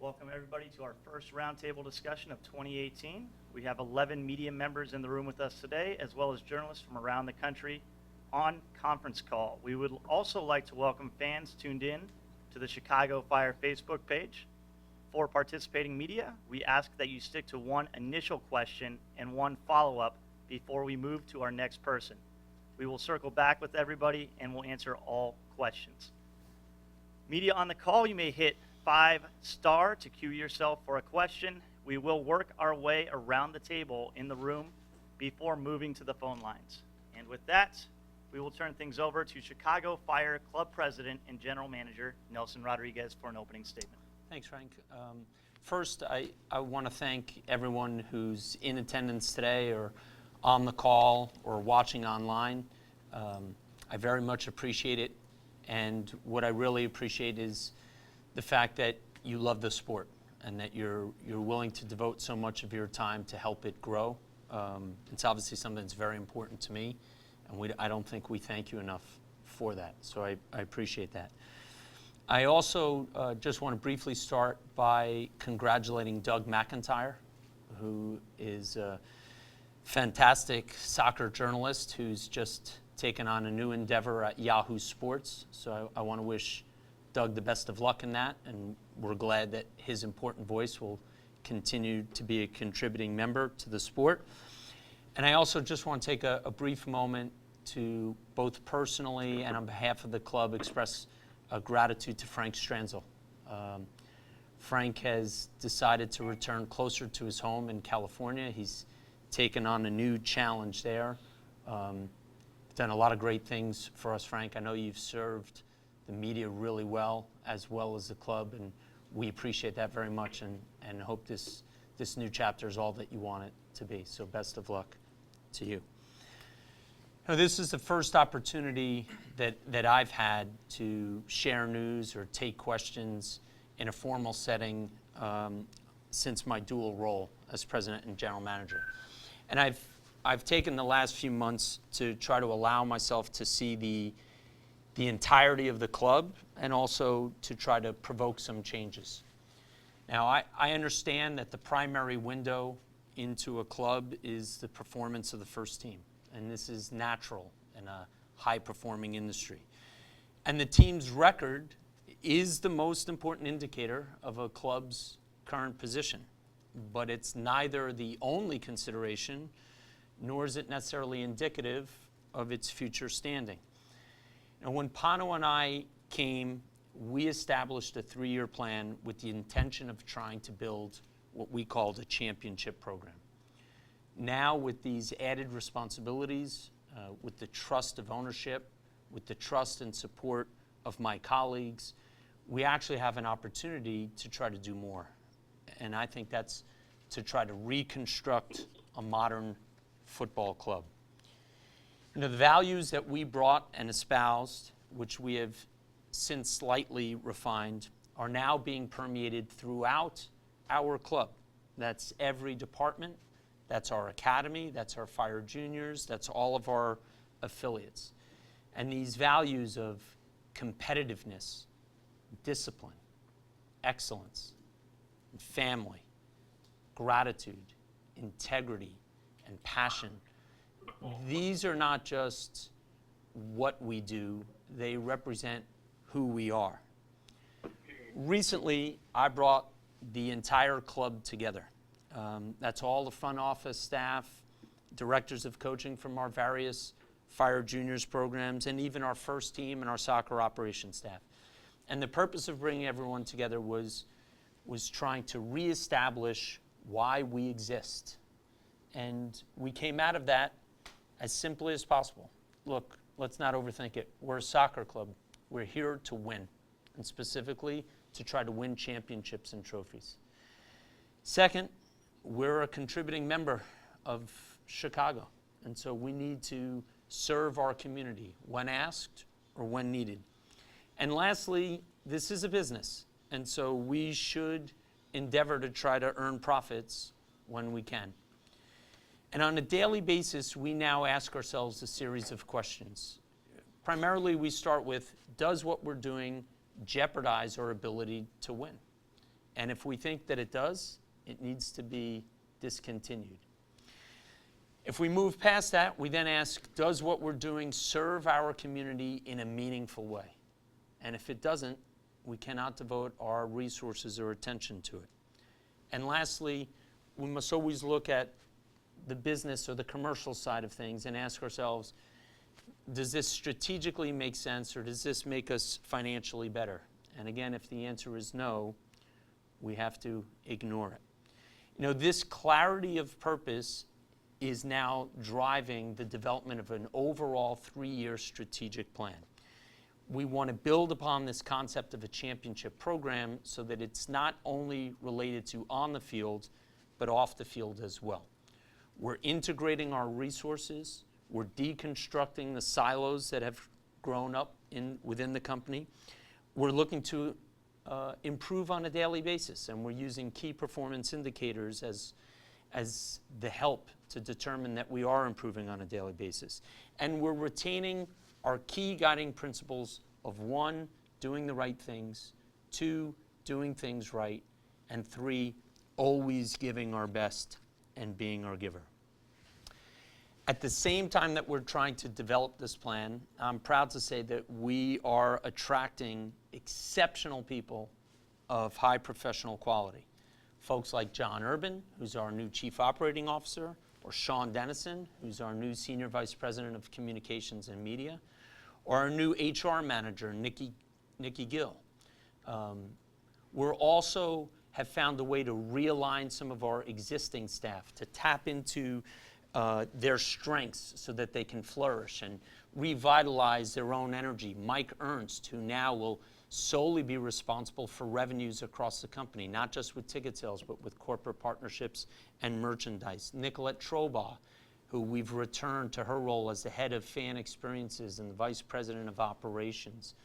Welcome everybody to our first roundtable discussion of 2018. We have 11 media members in the room with us today, as well as journalists from around the country on conference call. We would also like to welcome fans tuned in to the Chicago Fire Facebook page. For participating media, we ask that you stick to one initial question and one follow-up before we move to our next person. We will circle back with everybody and we'll answer all questions. Media on the call, you may hit 5-star to cue yourself for a question. We will work our way around the table in the room before moving to the phone lines. And with that, we will turn things over to Chicago Fire Club President and General Manager Nelson Rodríguez for an opening statement. Thanks, Frank. First, I want to thank everyone who's in attendance today or on the call or watching online. I very much appreciate it. And what I really appreciate is the fact that you love the sport and that you're willing to devote so much of your time to help it grow. It's obviously something that's very important to me, and I don't think we thank you enough for that. So I appreciate that. I also just want to briefly start by congratulating Doug McIntyre, who is a fantastic soccer journalist who's just taken on a new endeavor at Yahoo Sports. So I want to wish Doug the best of luck in that, and we're glad that his important voice will continue to be a contributing member to the sport. And I also just want to take a brief moment to both personally and on behalf of the club express gratitude to Frank Stranzel. Frank has decided to return closer to his home in California. He's taken on a new challenge there. Done a lot of great things for us, Frank. I know you've served the media really well as the club, and we appreciate that very much and hope this new chapter is all that you want it to be. So best of luck to you. Now, this is the first opportunity that I've had to share news or take questions in a formal setting since my dual role as president and general manager. And I've taken the last few months to try to allow myself to see the entirety of the club and also to try to provoke some changes. Now, I understand that the primary window into a club is the performance of the first team, and this is natural in a high-performing industry. And the team's record is the most important indicator of a club's current position, but it's neither the only consideration nor is it necessarily indicative of its future standing. Now, when Pano and I came, we established a 3-year plan with the intention of trying to build what we called a championship program. Now, with these added responsibilities, with the trust of ownership, with the trust and support of my colleagues, we actually have an opportunity to try to do more. And I think that's to try to reconstruct a modern football club. You know, the values that we brought and espoused, which we have since slightly refined, are now being permeated throughout our club. That's every department, that's our academy, that's our fire juniors, that's all of our affiliates. And these values of competitiveness, discipline, excellence, family, gratitude, integrity, and passion, these are not just what we do, they represent who we are. Recently, I brought the entire club together. That's all the front office staff, directors of coaching from our various fire juniors programs, and even our first team and our soccer operations staff. And the purpose of bringing everyone together was trying to reestablish why we exist. And we came out of that as simply as possible. Look, let's not overthink it. We're a soccer club. We're here to win, and specifically to try to win championships and trophies. Second, we're a contributing member of Chicago, and so we need to serve our community when asked or when needed. And lastly, this is a business, and so we should endeavor to try to earn profits when we can. And on a daily basis, we now ask ourselves a series of questions. Primarily, we start with, does what we're doing jeopardize our ability to win? And if we think that it does, it needs to be discontinued. If we move past that, we then ask, does what we're doing serve our community in a meaningful way? And if it doesn't, we cannot devote our resources or attention to it. And lastly, we must always look at the business or the commercial side of things and ask ourselves, does this strategically make sense, or does this make us financially better? And again, if the answer is no, we have to ignore it. You know, this clarity of purpose is now driving the development of an overall 3-year strategic plan. We want to build upon this concept of a championship program so that it's not only related to on the field, but off the field as well. We're integrating our resources. We're deconstructing the silos that have grown up within the company. We're looking to improve on a daily basis, and we're using key performance indicators as the help to determine that we are improving on a daily basis. And we're retaining our key guiding principles of 1, doing the right things, 2, doing things right, and 3, always giving our best and being our giver. At the same time that we're trying to develop this plan, I'm proud to say that we are attracting exceptional people of high professional quality. Folks like John Urban, who's our new Chief Operating Officer, or Sean Dennison, who's our new Senior Vice President of Communications and Media, or our new HR Manager, Nikki Gill. We're also have found a way to realign some of our existing staff to tap into their strengths so that they can flourish and revitalize their own energy. Mike Ernst, who now will solely be responsible for revenues across the company, not just with ticket sales, but with corporate partnerships and merchandise. Nicolette Trobaugh, who we've returned to her role as the head of fan experiences and the vice president of operations.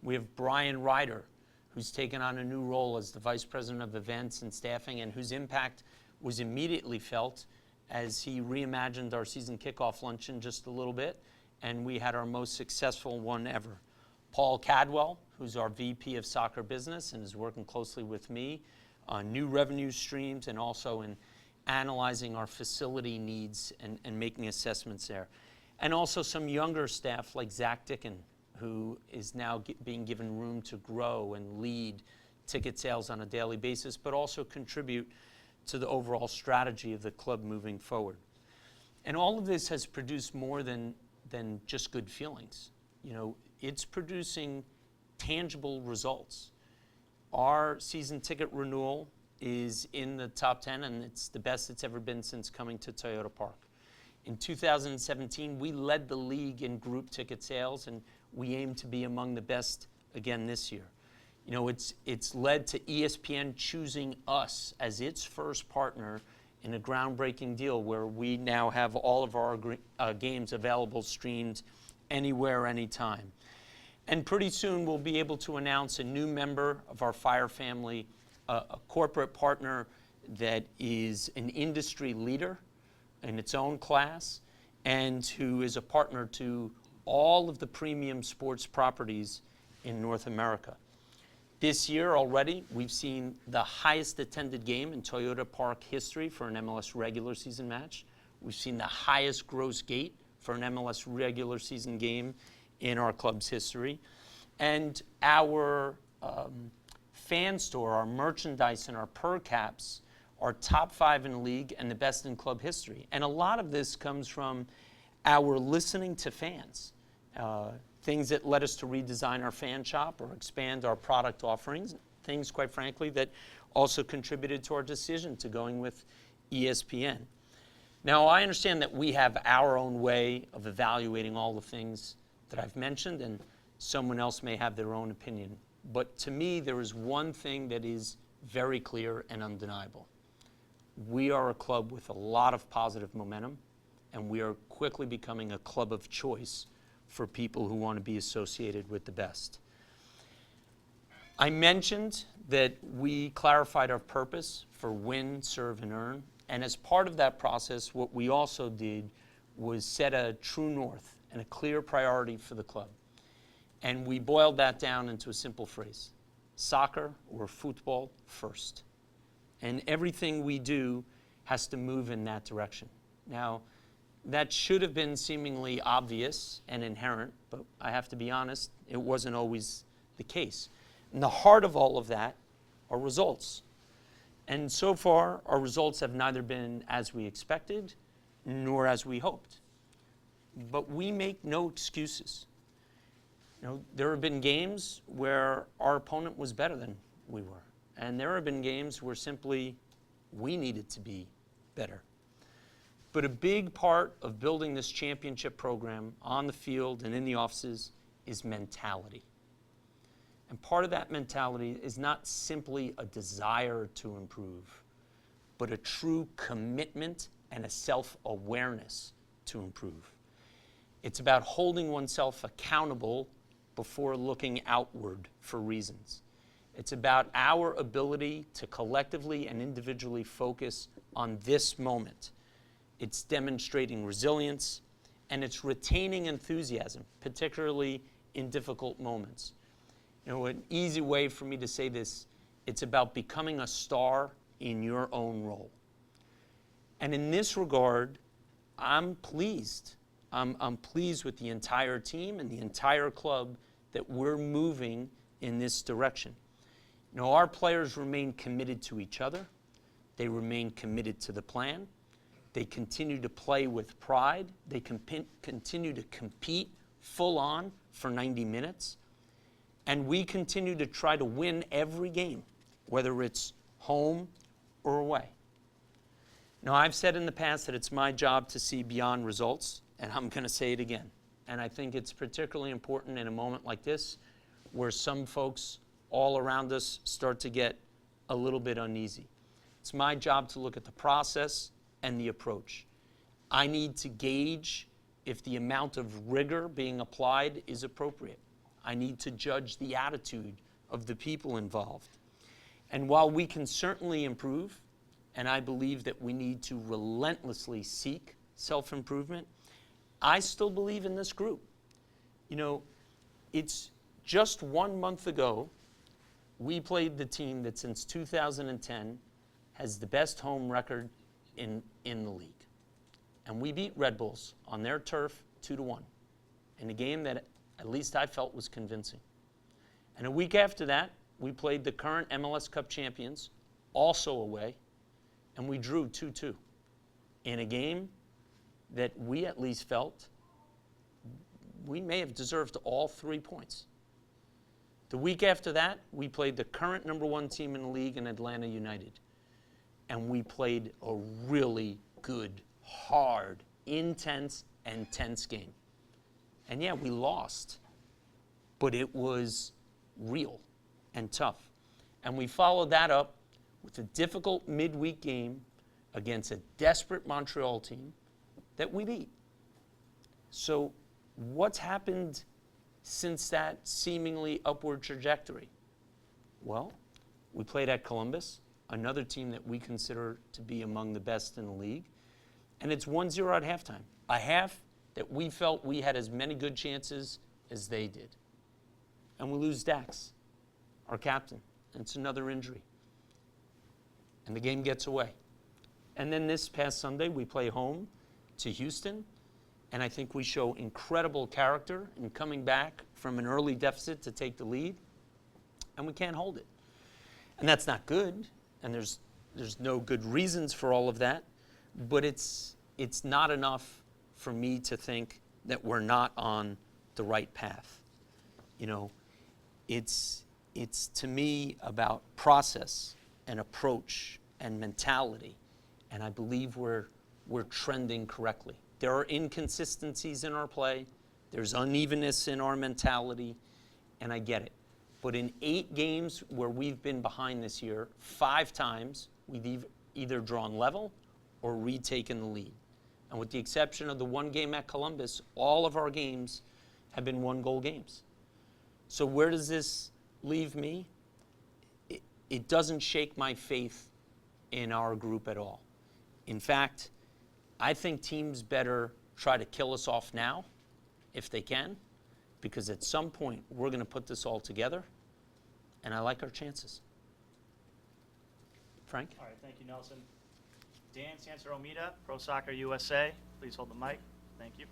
We have Brian Ryder, who's taken on a new role as the vice president of events and staffing, and whose impact was immediately felt as he reimagined our season kickoff luncheon just a little bit, and we had our most successful one ever. Paul Cadwell, who's our VP of Soccer Business and is working closely with me on new revenue streams and also in analyzing our facility needs and making assessments there. And also some younger staff like Zach Dicken, who is now being given room to grow and lead ticket sales on a daily basis, but also contribute to the overall strategy of the club moving forward. And all of this has produced more than just good feelings. You know, it's producing tangible results. Our season ticket renewal is in the top 10, and it's the best it's ever been since coming to Toyota Park. In 2017, we led the league in group ticket sales, and we aim to be among the best again this year. You know, it's led to ESPN choosing us as its first partner in a groundbreaking deal where we now have all of our games available streamed anywhere, anytime. And pretty soon we'll be able to announce a new member of our Fire family, a corporate partner that is an industry leader in its own class and who is a partner to all of the premium sports properties in North America. This year already, we've seen the highest attended game in Toyota Park history for an MLS regular season match. We've seen the highest gross gate for an MLS regular season game in our club's history. And our fan store, our merchandise, and our per caps are top 5 in the league and the best in club history. And a lot of this comes from our listening to fans. Things that led us to redesign our fan shop or expand our product offerings, things, quite frankly, that also contributed to our decision to going with ESPN. Now, I understand that we have our own way of evaluating all the things that I've mentioned, and someone else may have their own opinion. But to me, there is one thing that is very clear and undeniable. We are a club with a lot of positive momentum, and we are quickly becoming a club of choice for people who want to be associated with the best. I mentioned that we clarified our purpose for win, serve, and earn. And as part of that process, what we also did was set a true north and a clear priority for the club. And we boiled that down into a simple phrase: soccer or football first. And everything we do has to move in that direction. Now, that should have been seemingly obvious and inherent, but I have to be honest, it wasn't always the case. And the heart of all of that are results. And so far, our results have neither been as we expected nor as we hoped. But we make no excuses. You know, there have been games where our opponent was better than we were. And there have been games where simply we needed to be better. But a big part of building this championship program on the field and in the offices is mentality. And part of that mentality is not simply a desire to improve, but a true commitment and a self-awareness to improve. It's about holding oneself accountable before looking outward for reasons. It's about our ability to collectively and individually focus on this moment. It's demonstrating resilience, and it's retaining enthusiasm, particularly in difficult moments. You know, an easy way for me to say this, it's about becoming a star in your own role. And in this regard, I'm pleased. I'm pleased with the entire team and the entire club that we're moving in this direction. You know, our players remain committed to each other. They remain committed to the plan. They continue to play with pride. They continue to compete full on for 90 minutes. And we continue to try to win every game, whether it's home or away. Now, I've said in the past that it's my job to see beyond results, and I'm going to say it again. And I think it's particularly important in a moment like this, where some folks all around us start to get a little bit uneasy. It's my job to look at the process and the approach. I need to gauge if the amount of rigor being applied is appropriate. I need to judge the attitude of the people involved. And while we can certainly improve, and I believe that we need to relentlessly seek self-improvement, I still believe in this group. You know, it's just 1 month ago, we played the team that since 2010 has the best home record in the league. And we beat Red Bulls on their turf 2-1 in a game that at least I felt was convincing. And a week after that, we played the current MLS Cup champions, also away, and we drew 2-2 in a game that we at least felt we may have deserved all 3 points. The week after that, we played the current #1 team in the league in Atlanta United. And we played a really good, hard, intense, and tense game. And yeah, we lost, but it was real and tough. And we followed that up with a difficult midweek game against a desperate Montreal team that we beat. So what's happened since that seemingly upward trajectory? Well, we played at Columbus, another team that we consider to be among the best in the league, and it's 1-0 at halftime, a half that we felt we had as many good chances as they did. And we lose Dax, our captain, and it's another injury. And the game gets away. And then this past Sunday, we play home to Houston, and I think we show incredible character in coming back from an early deficit to take the lead, and we can't hold it. And that's not good, and there's no good reasons for all of that, but it's not enough for me to think that we're not on the right path. You know, it's to me about process and approach and mentality, and I believe we're trending correctly. There are inconsistencies in our play, there's unevenness in our mentality, and I get it. But in 8 games where we've been behind this year, 5 times we've either drawn level or retaken the lead. And with the exception of the 1 game at Columbus, all of our games have been 1-goal games. So where does this leave me? It doesn't shake my faith in our group at all. In fact, I think teams better try to kill us off now, if they can, because at some point we're going to put this all together, and I like our chances. Frank? All right, thank you, Nelson. Dan Sansaromita, Pro Soccer USA. Please hold the mic. Thank you.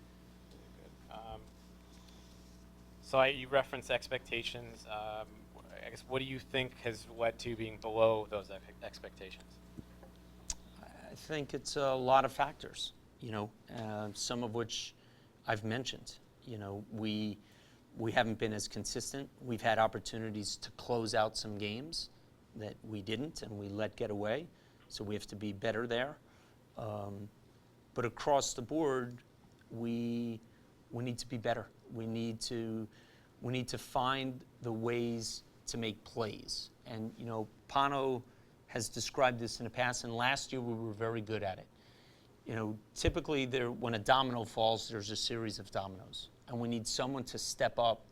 You referenced expectations. I guess, what do you think has led to being below those expectations? I think it's a lot of factors, some of which I've mentioned. We haven't been as consistent. We've had opportunities to close out some games that we didn't, and we let get away. So we have to be better there. But across the board, we need to be better. We need to find the ways to make plays. And Pano has described this in the past, and last year we were very good at it. Typically when a domino falls, there's a series of dominoes, and we need someone to step up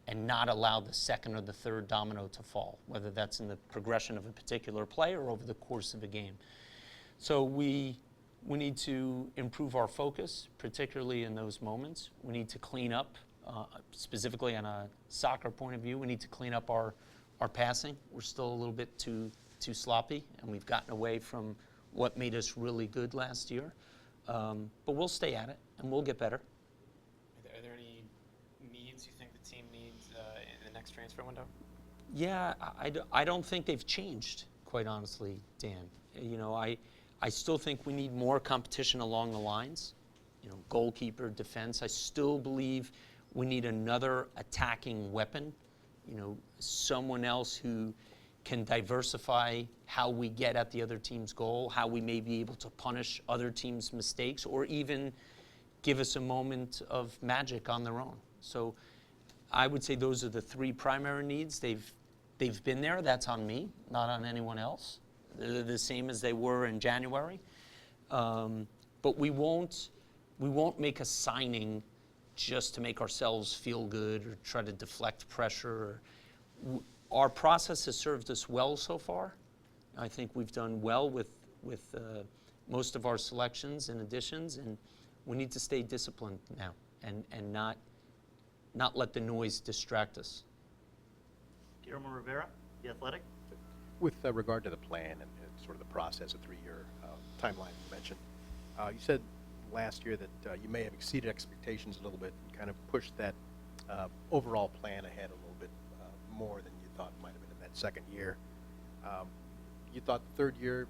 and not allow the second or the third domino to fall, whether that's in the progression of a particular play or over the course of a game. So we need to improve our focus, particularly in those moments. We need to clean up, specifically on a soccer point of view, we need to clean up our passing. We're still a little bit too sloppy, and we've gotten away from what made us really good last year. But we'll stay at it, and we'll get better. Are there any needs you think the team needs in the next transfer window? Yeah, I don't think they've changed, quite honestly, Dan. I still think we need more competition along the lines, goalkeeper, defense. I still believe we need another attacking weapon, someone else who can diversify how we get at the other team's goal, how we may be able to punish other teams' mistakes, or even give us a moment of magic on their own. So I would say those are the three primary needs. They've been there. That's on me, not on anyone else. They're the same as they were in January. But we won't make a signing just to make ourselves feel good or try to deflect pressure. Our process has served us well so far. I think we've done well with most of our selections and additions, and we need to stay disciplined now and not let the noise distract us. Guillermo Rivera, The Athletic. With regard to the plan and sort of the process, a 3-year timeline you mentioned, you said last year that you may have exceeded expectations a little bit and kind of pushed that overall plan ahead a little bit more than you thought might have been in that second year. You thought the third year,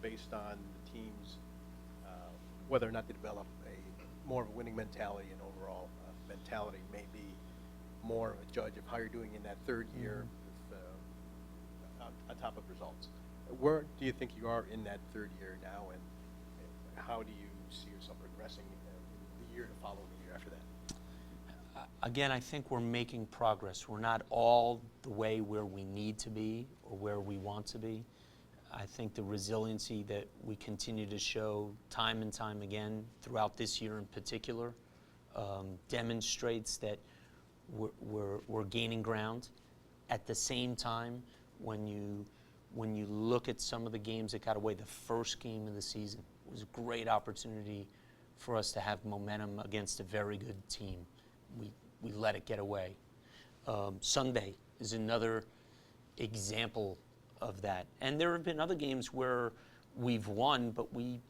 based on the teams, whether or not they develop more of a winning mentality and overall mentality, may be more of a judge of how you're doing in that third year on top of results. Where do you think you are in that third year now, and how do you see yourself progressing the year to follow, the year after that? Again, I think we're making progress. We're not all the way where we need to be or where we want to be. I think the resiliency that we continue to show time and time again throughout this year in particular demonstrates that we're gaining ground. At the same time, when you look at some of the games that got away, the first game of the season was a great opportunity for us to have momentum against a very good team. We let it get away. Sunday is another example of that. And there have been other games where we've won, but we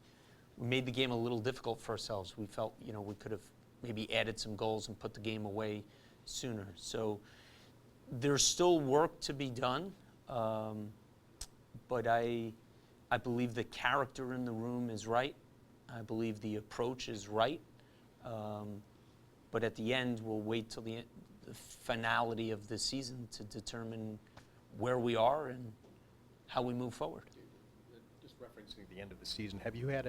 made the game a little difficult for ourselves. We felt, we could have maybe added some goals and put the game away sooner. So there's still work to be done, but I believe the character in the room is right. I believe the approach is right. But at the end, we'll wait till the finality of the season to determine where we are and how we move forward. Just referencing the end of the season, have you had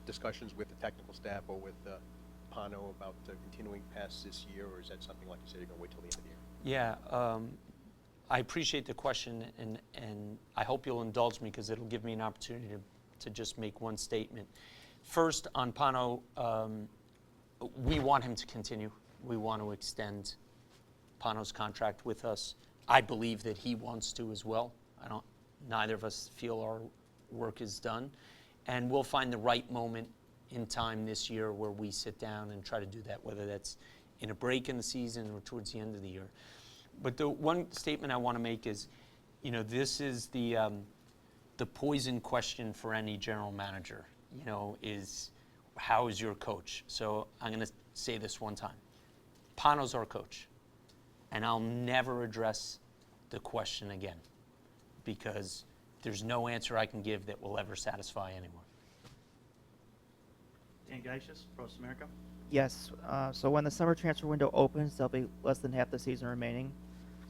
discussions with the technical staff or with Pano about continuing past this year, or is that something, like you said, you're going to wait till the end of the year? Yeah, I appreciate the question, and I hope you'll indulge me because it'll give me an opportunity to just make one statement. First, on Pano, we want him to continue. We want to extend Pano's contract with us. I believe that he wants to as well. Neither of us feel our work is done. And we'll find the right moment in time this year where we sit down and try to do that, whether that's in a break in the season or towards the end of the year. But the one statement I want to make is, this is the poison question for any general manager, is how is your coach? So I'm going to say this one time. Pano's our coach. And I'll never address the question again because there's no answer I can give that will ever satisfy anyone. Dan Geishes, Pros America. Yes. So when the summer transfer window opens, there'll be less than half the season remaining.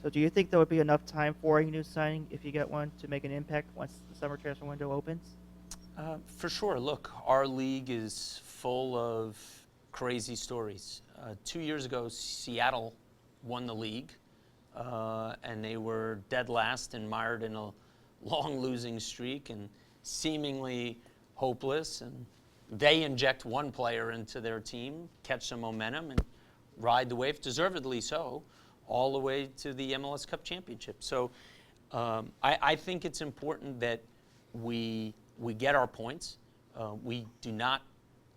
So do you think there would be enough time for a new signing, if you get one, to make an impact once the summer transfer window opens? For sure. Look, our league is full of crazy stories. 2 years ago, Seattle won the league, and they were dead last and mired in a long losing streak and seemingly hopeless. And they inject one player into their team, catch some momentum, and ride the wave, deservedly so, all the way to the MLS Cup Championship. So I think it's important that we get our points. We do not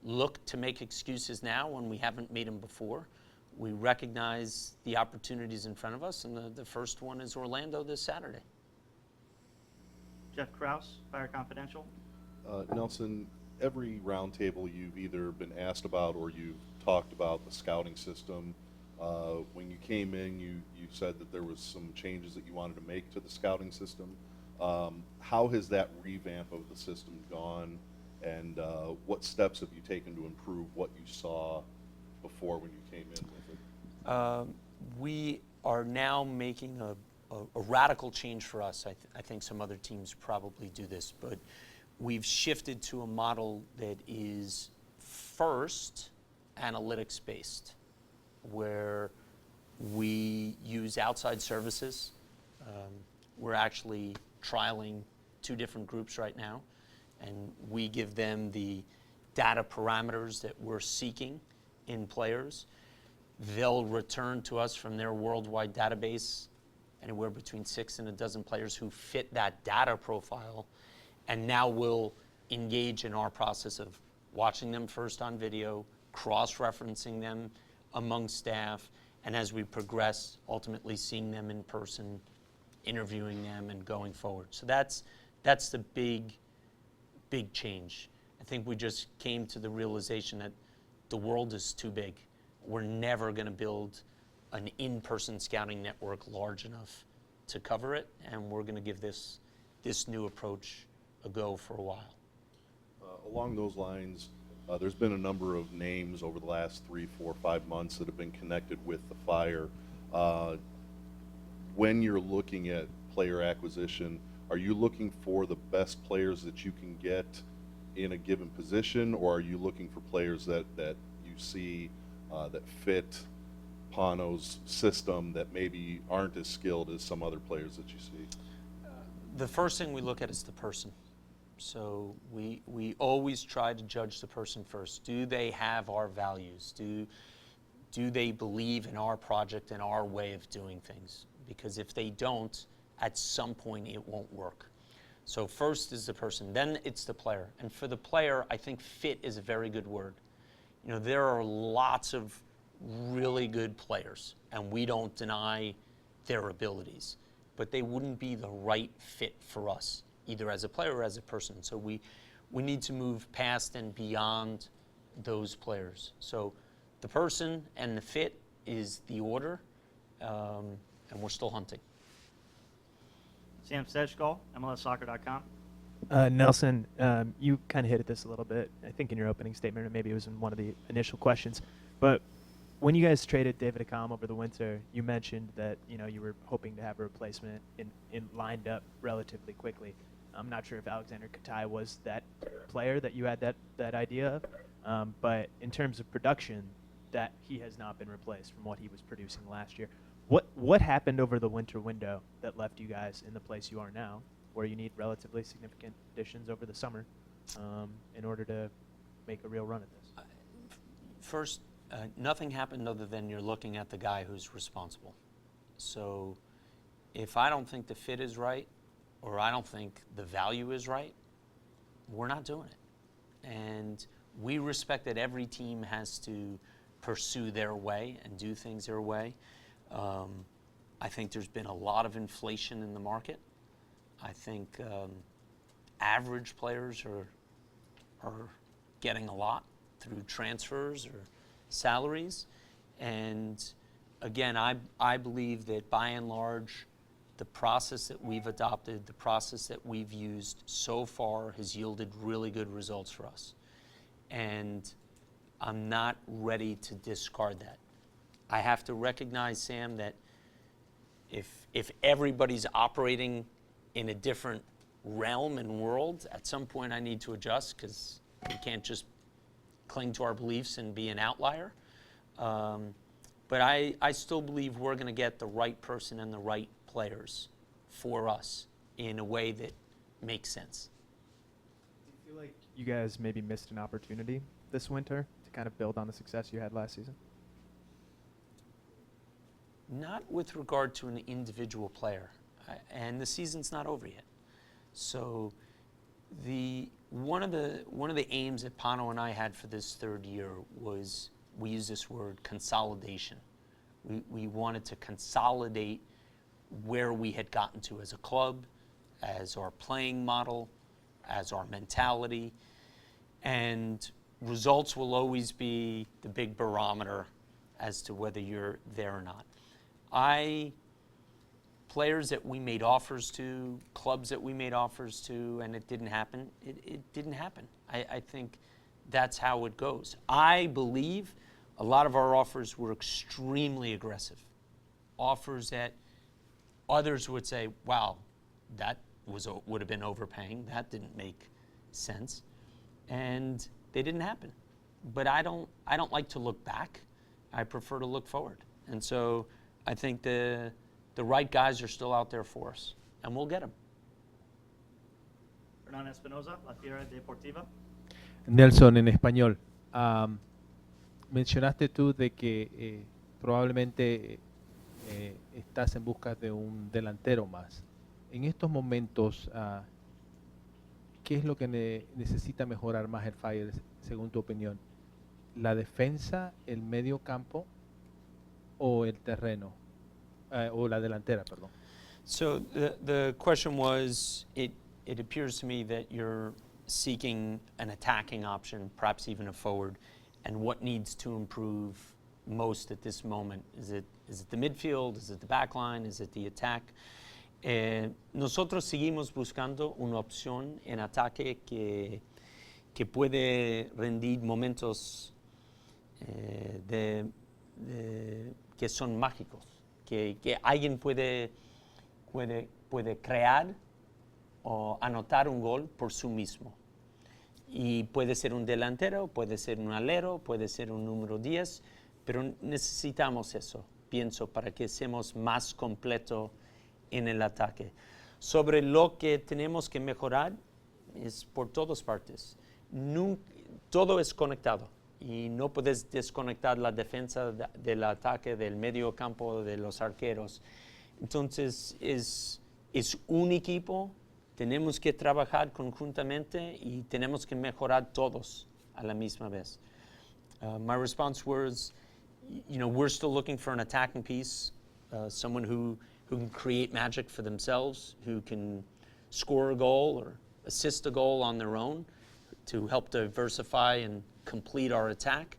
look to make excuses now when we haven't made them before. We recognize the opportunities in front of us, and the first one is Orlando this Saturday. Jeff Kraus, Fire Confidential. Nelson, every roundtable you've either been asked about or you've talked about the scouting system. When you came in, you said that there was some changes that you wanted to make to the scouting system. How has that revamp of the system gone, and what steps have you taken to improve what you saw before when you came in with it? We are now making a radical change for us. I think some other teams probably do this, but we've shifted to a model that is first analytics based, where we use outside services. We're actually trialing 2 different groups right now, and we give them the data parameters that we're seeking in players. They'll return to us from their worldwide database anywhere between 6 and a dozen players who fit that data profile, and now we'll engage in our process of watching them first on video, cross-referencing them among staff, and as we progress, ultimately seeing them in person, interviewing them, and going forward. So that's the big change. I think we just came to the realization that the world is too big. We're never going to build an in-person scouting network large enough to cover it, and we're going to give this new approach a go for a while. Along those lines, there's been a number of names over the last 3, 4, 5 months that have been connected with the Fire. When you're looking at player acquisition, are you looking for the best players that you can get in a given position, or are you looking for players that you see that fit Pano's system that maybe aren't as skilled as some other players that you see? The first thing we look at is the person. So we always try to judge the person first. Do they have our values? Do they believe in our project and our way of doing things? Because if they don't, at some point it won't work. So first is the person, then it's the player. And for the player, I think fit is a very good word. There are lots of really good players, and we don't deny their abilities, but they wouldn't be the right fit for us, either as a player or as a person. So we need to move past and beyond those players. So the person and the fit is the order, and we're still hunting. Sam Sejgal, MLSsoccer.com. Nelson, you kind of hit at this a little bit, I think in your opening statement, or maybe it was in one of the initial questions. But when you guys traded David Accam over the winter, you mentioned that you were hoping to have a replacement in lined up relatively quickly. I'm not sure if Alexander Katai was that player that you had that idea of, but in terms of production, that he has not been replaced from what he was producing last year. What happened over the winter window that left you guys in the place you are now, where you need relatively significant additions over the summer in order to make a real run at this? First, nothing happened other than you're looking at the guy who's responsible. So if I don't think the fit is right, or I don't think the value is right, we're not doing it. And we respect that every team has to pursue their way and do things their way. I think there's been a lot of inflation in the market. I think average players are getting a lot through transfers or salaries. And again, I believe that by and large, the process that we've adopted, the process that we've used so far has yielded really good results for us. And I'm not ready to discard that. I have to recognize, Sam, that if everybody's operating in a different realm and world, at some point I need to adjust, because we can't just cling to our beliefs and be an outlier. But I still believe we're going to get the right person and the right players for us in a way that makes sense. Do you feel like you guys maybe missed an opportunity this winter to kind of build on the success you had last season? Not with regard to an individual player, and the season's not over yet. So one of the aims that Pano and I had for this third year was, we use this word, consolidation. We wanted to consolidate where we had gotten to as a club, as our playing model, as our mentality, and results will always be the big barometer as to whether you're there or not. Players that we made offers to, clubs that we made offers to, and it didn't happen, it didn't happen. I think that's how it goes. I believe a lot of our offers were extremely aggressive. Offers that others would say, wow, that would have been overpaying, that didn't make sense. And they didn't happen. But I don't like to look back. I prefer to look forward. And so I think the right guys are still out there for us, and we'll get them. Hernán Espinoza, La Fiera Deportiva. Nelson, en español. Mencionaste tú de que probablemente estás en busca de un delantero más. En estos momentos, ¿qué es lo que necesita mejorar más el Fire, según tu opinión? ¿La defensa, el medio campo o el terreno? O la delantera, perdón. So the question was, it appears to me that you're seeking an attacking option, perhaps even a forward, and what needs to improve most at this moment? Is it the midfield? Is it the back line? Is it the attack? Nosotros seguimos buscando una opción en ataque que puede rendir momentos que son mágicos. Que alguien puede crear o anotar un gol por sí mismo. Y puede ser un delantero, puede ser un alero, puede ser un número 10, pero necesitamos eso, pienso, para que seamos más completos en el ataque. Sobre lo que tenemos que mejorar es por todas partes. Todo es conectado. Y no puedes desconectar la defensa del ataque, del medio campo, de los arqueros. Entonces, es un equipo, tenemos que trabajar conjuntamente y tenemos que mejorar todos a la misma vez. My response was, we're still looking for an attacking piece, someone who can create magic for themselves, who can score a goal or assist a goal on their own to help diversify and complete our attack.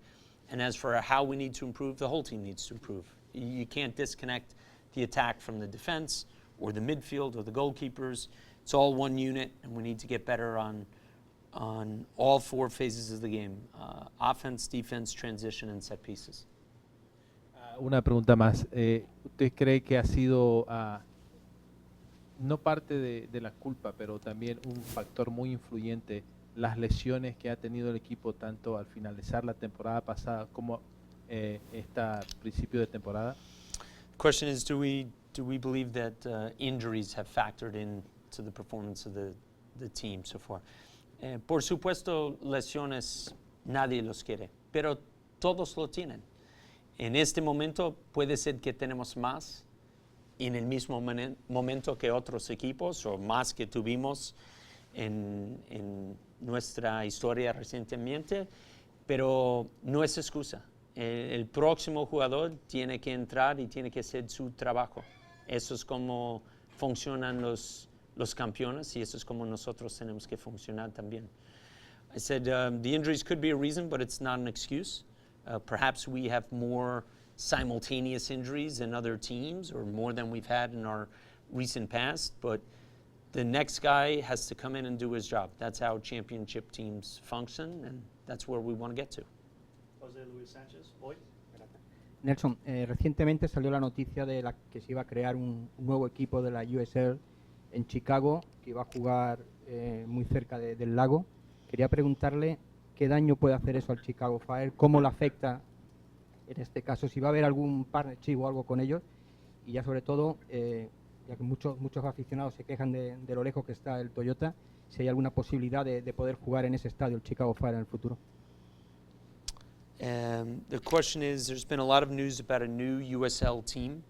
And as for how we need to improve, the whole team needs to improve. You can't disconnect the attack from the defense or the midfield or the goalkeepers. It's all one unit, and we need to get better on all four phases of the game: offense, defense, transition, and set pieces. Una pregunta más. ¿Usted cree que ha sido no parte de la culpa, pero también un factor muy influyente, las lesiones que ha tenido el equipo tanto al finalizar la temporada pasada como esta principio de temporada? The question is, do we believe that injuries have factored into the performance of the team so far? Por supuesto, lesiones nadie los quiere, pero todos lo tienen. En este momento puede ser que tenemos más en el mismo momento que otros equipos, o más que tuvimos en nuestra historia recientemente, pero no es excusa. El próximo jugador tiene que entrar y tiene que hacer su trabajo. Eso es como funcionan los campeones y eso es como nosotros tenemos que funcionar también. I said the injuries could be a reason, but it's not an excuse. Perhaps we have more simultaneous injuries than other teams or more than we've had in our recent past, but the next guy has to come in and do his job. That's how championship teams function, and that's where we want to get to. Jose Luis Sanchez, Boyd. Nelson, recientemente salió la noticia de que se iba a crear un nuevo equipo de la USL en Chicago, que iba a jugar muy cerca del lago. Quería preguntarle qué daño puede hacer eso al Chicago Fire, cómo le afecta en este caso, si va a haber algún partnership o algo con ellos, y ya sobre todo, ya que muchos aficionados se quejan de lo lejos que está el Toyota, si hay alguna posibilidad de poder jugar en ese estadio, el Chicago Fire, en el futuro. The question is, there's been a lot of news about a new USL team.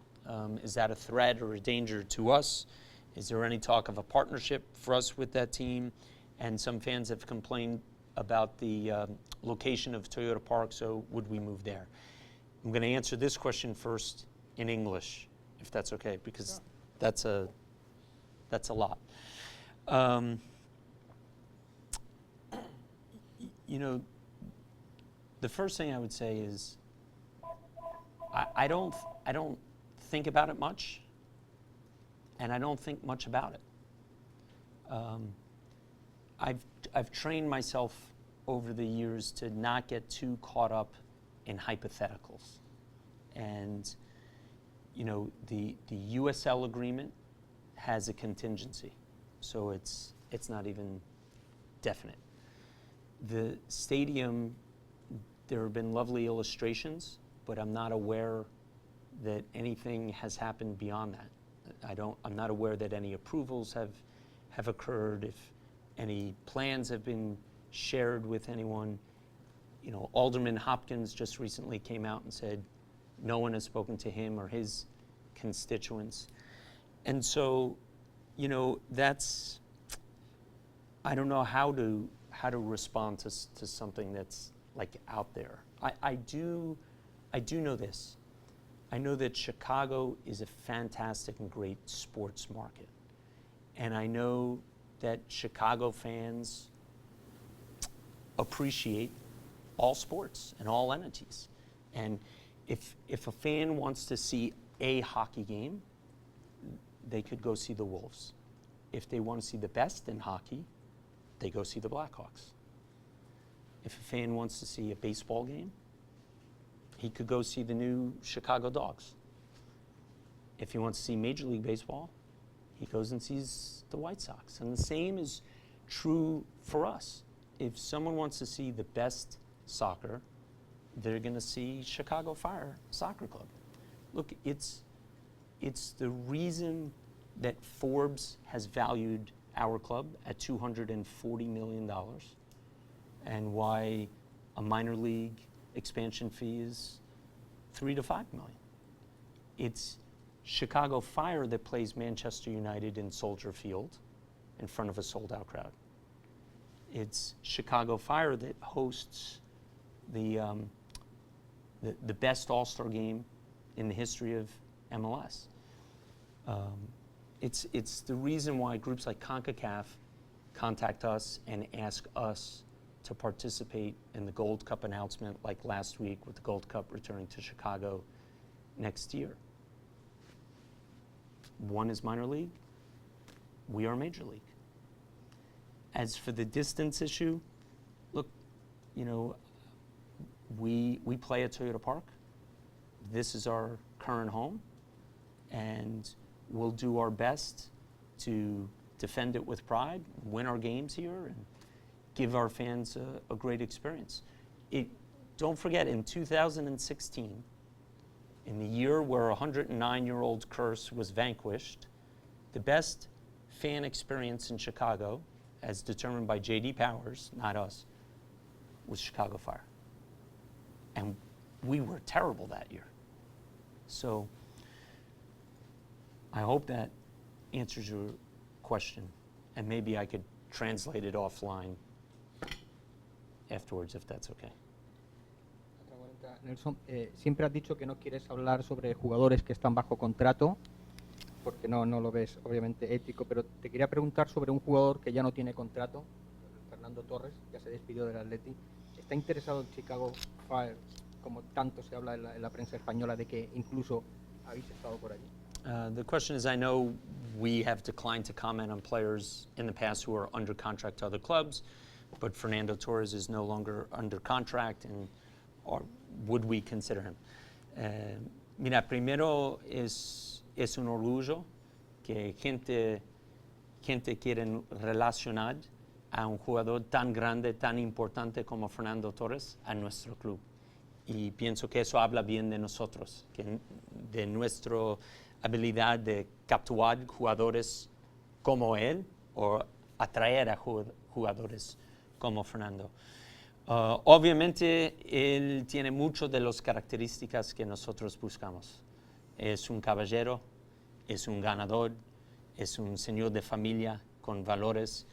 Is that a threat or a danger to us? Is there any talk of a partnership for us with that team? And some fans have complained about the location of Toyota Park, so would we move there? I'm going to answer this question first in English, if that's okay, because that's a lot. You know, the first thing I would say is I don't think about it much, and I don't think much about it. I've trained myself over the years to not get too caught up in hypotheticals, and you know the USL agreement has a contingency, so it's not even definite. The stadium, there have been lovely illustrations, but I'm not aware that anything has happened beyond that. I'm not aware that any approvals have occurred, if any plans have been shared with anyone. You know, Alderman Hopkins just recently came out and said no one has spoken to him or his constituents. And so, you know, that's, I don't know how to respond to something that's like out there. I do know this. I know that Chicago is a fantastic and great sports market. And I know that Chicago fans appreciate all sports and all entities. And if a fan wants to see a hockey game, they could go see the Wolves. If they want to see the best in hockey, they go see the Blackhawks. If a fan wants to see a baseball game, he could go see the new Chicago Dogs. If he wants to see Major League Baseball, he goes and sees the White Sox. And the same is true for us. If someone wants to see the best soccer, they're going to see Chicago Fire Soccer Club. Look, it's the reason that Forbes has valued our club at $240 million and why a minor league expansion fee is $3 to $5 million. It's Chicago Fire that plays Manchester United in Soldier Field in front of a sold-out crowd. It's Chicago Fire that hosts the best All-Star game in the history of MLS. It's the reason why groups like CONCACAF contact us and ask us to participate in the Gold Cup announcement like last week with the Gold Cup returning to Chicago next year. One is minor league, we are major league. As for the distance issue, look, you know, we play at Toyota Park. This is our current home, and we'll do our best to defend it with pride, win our games here, and give our fans a great experience. Don't forget, in 2016, in the year where a 109-year-old curse was vanquished, the best fan experience in Chicago, as determined by J.D. Powers, not us, was Chicago Fire. And we were terrible that year. So I hope that answers your question, and maybe I could translate it offline afterwards, if that's okay. Nelson, siempre has dicho que no quieres hablar sobre jugadores que están bajo contrato, porque no lo ves obviamente ético, pero te quería preguntar sobre un jugador que ya no tiene contrato, Fernando Torres, ya se despidió del Atleti. ¿Está interesado en Chicago Fire, como tanto se habla en la prensa española, de que incluso habéis estado por allí? The question is, I know we have declined to comment on players in the past who are under contract to other clubs, but Fernando Torres is no longer under contract, and or would we consider him? Mira, primero es un orgullo que gente quiere relacionar a un jugador tan grande, tan importante como Fernando Torres a nuestro club. Y pienso que eso habla bien de nosotros, de nuestra habilidad de capturar jugadores como él o atraer a jugadores como Fernando. Obviamente, él tiene muchas de las características que nosotros buscamos. Es un caballero, es un ganador, es un señor de familia con valores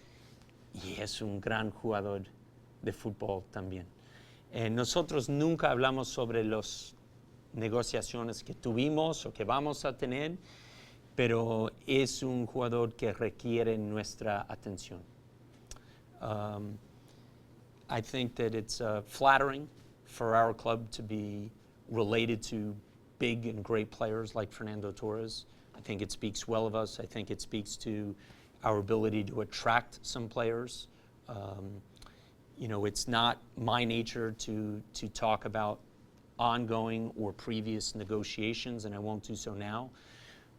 y es un gran jugador de fútbol también. Nosotros nunca hablamos sobre las negociaciones que tuvimos o que vamos a tener, pero es un jugador que requiere nuestra atención. I think that it's flattering for our club to be related to big and great players like Fernando Torres. I think it speaks well of us. I think it speaks to our ability to attract some players. You know, it's not my nature to talk about ongoing or previous negotiations, and I won't do so now.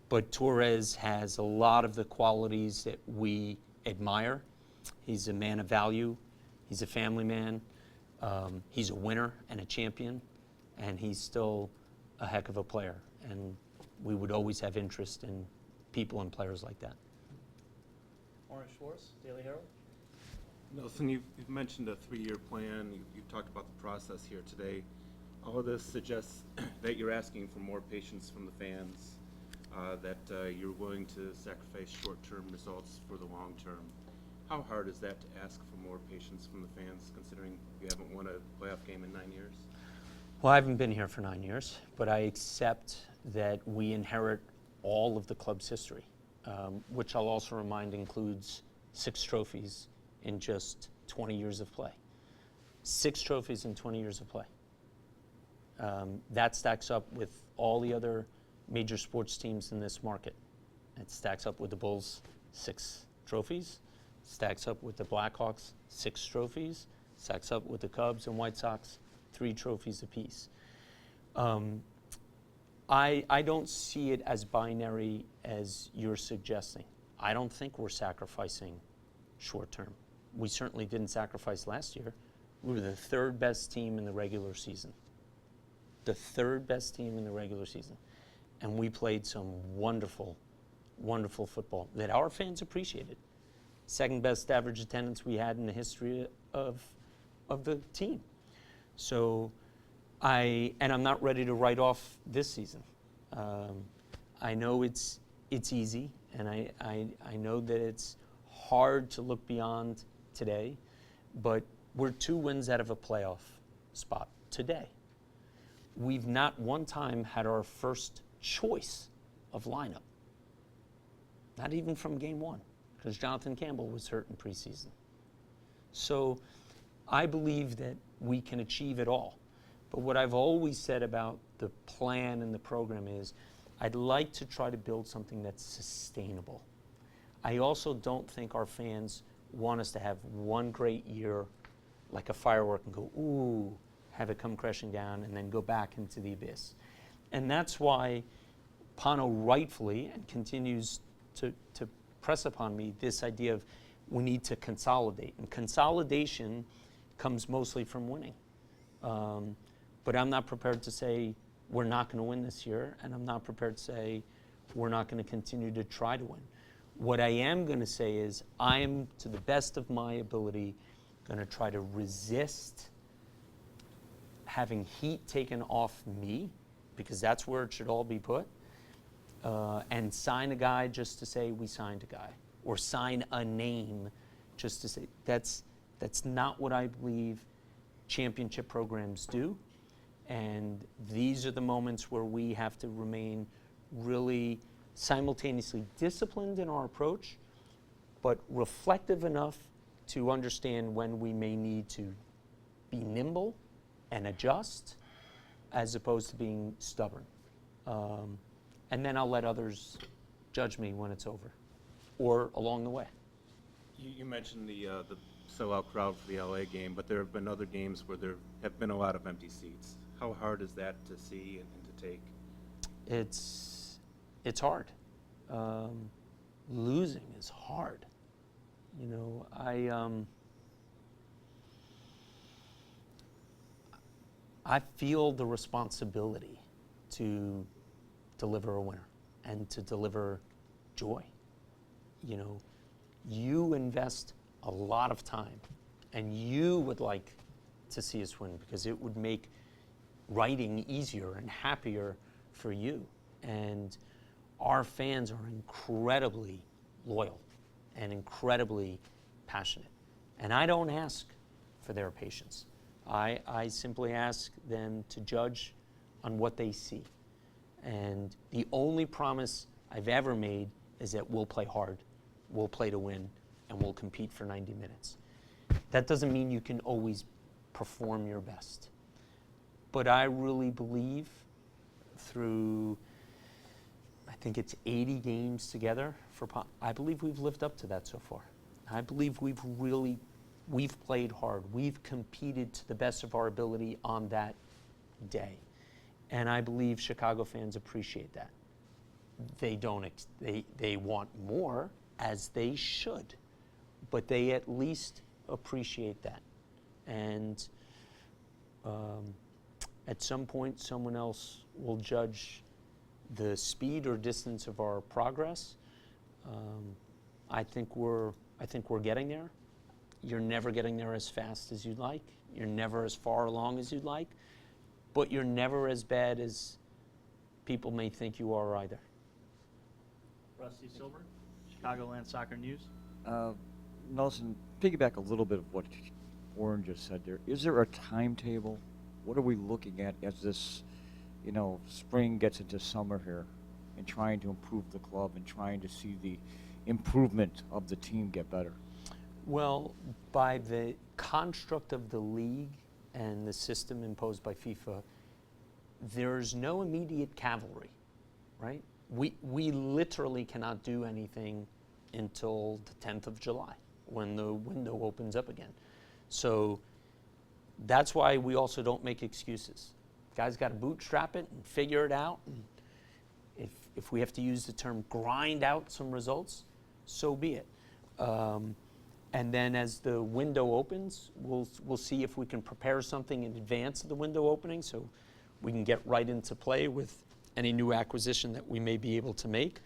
But Torres has a lot of the qualities that we admire. He's a man of value. He's a family man. He's a winner and a champion, and he's still a heck of a player. And we would always have interest in people and players like that. Orange Schwartz, Daily Herald. Nelson, you've mentioned a 3-year plan. You've talked about the process here today. All of this suggests that you're asking for more patience from the fans, that you're willing to sacrifice short-term results for the long term. How hard is that to ask for more patience from the fans, considering you haven't won a playoff game in 9 years? Well, I haven't been here for 9 years, but I accept that we inherit all of the club's history, which I'll also remind includes 6 trophies in just 20 years of play. 6 trophies in 20 years of play. That stacks up with all the other major sports teams in this market. It stacks up with the Bulls, 6 trophies. Stacks up with the Blackhawks, 6 trophies. Stacks up with the Cubs and White Sox, 3 trophies apiece. I don't see it as binary as you're suggesting. I don't think we're sacrificing short term. We certainly didn't sacrifice last year. We were the 3rd best team in the regular season. The 3rd best team in the regular season. And we played some wonderful, wonderful football that our fans appreciated. 2nd best average attendance we had in the history of the team. So I'm not ready to write off this season. I know it's easy, and I know that it's hard to look beyond today, but we're 2 wins out of a playoff spot today. We've not one time had our first choice of lineup. Not even from game 1, because Jonathan Campbell was hurt in preseason. So I believe that we can achieve it all. But what I've always said about the plan and the program is I'd like to try to build something that's sustainable. I also don't think our fans want us to have one great year like a firework and go, ooh, have it come crashing down and then go back into the abyss. And that's why Pano rightfully and continues to press upon me this idea of we need to consolidate. And consolidation comes mostly from winning. But I'm not prepared to say we're not going to win this year, and I'm not prepared to say we're not going to continue to try to win. What I am going to say is I am, to the best of my ability, going to try to resist having heat taken off me, because that's where it should all be put, and sign a guy just to say we signed a guy, or sign a name just to say that's not what I believe championship programs do. And these are the moments where we have to remain really simultaneously disciplined in our approach, but reflective enough to understand when we may need to be nimble and adjust as opposed to being stubborn. And then I'll let others judge me when it's over or along the way. You mentioned the sellout crowd for the LA game, but there have been other games where there have been a lot of empty seats. How hard is that to see and to take? It's hard. Losing is hard. You know, I feel the responsibility to deliver a winner and to deliver joy. You know, you invest a lot of time and you would like to see us win because it would make writing easier and happier for you. And our fans are incredibly loyal and incredibly passionate. And I don't ask for their patience. I simply ask them to judge on what they see. And the only promise I've ever made is that we'll play hard, we'll play to win, and we'll compete for 90 minutes. That doesn't mean you can always perform your best. But I really believe through, I think it's 80 games together, I believe we've lived up to that so far. I believe we've played hard. We've competed to the best of our ability on that day. And I believe Chicago fans appreciate that. They don't, they want more, as they should, but they at least appreciate that. And at some point, someone else will judge the speed or distance of our progress. I think we're getting there. You're never getting there as fast as you'd like. You're never as far along as you'd like, but you're never as bad as people may think you are either. Rusty Silver, Chicagoland Soccer News. Nelson, piggyback a little bit of what Warren just said there. Is there a timetable? What are we looking at as this, spring gets into summer here and trying to improve the club and trying to see the improvement of the team get better? Well, by the construct of the league and the system imposed by FIFA, there's no immediate cavalry, right? We literally cannot do anything until the 10th of July when the window opens up again. So that's why we also don't make excuses. Guys got to bootstrap it and figure it out. And if we have to use the term grind out some results, so be it. And then as the window opens, we'll see if we can prepare something in advance of the window opening so we can get right into play with any new acquisition that we may be able to make.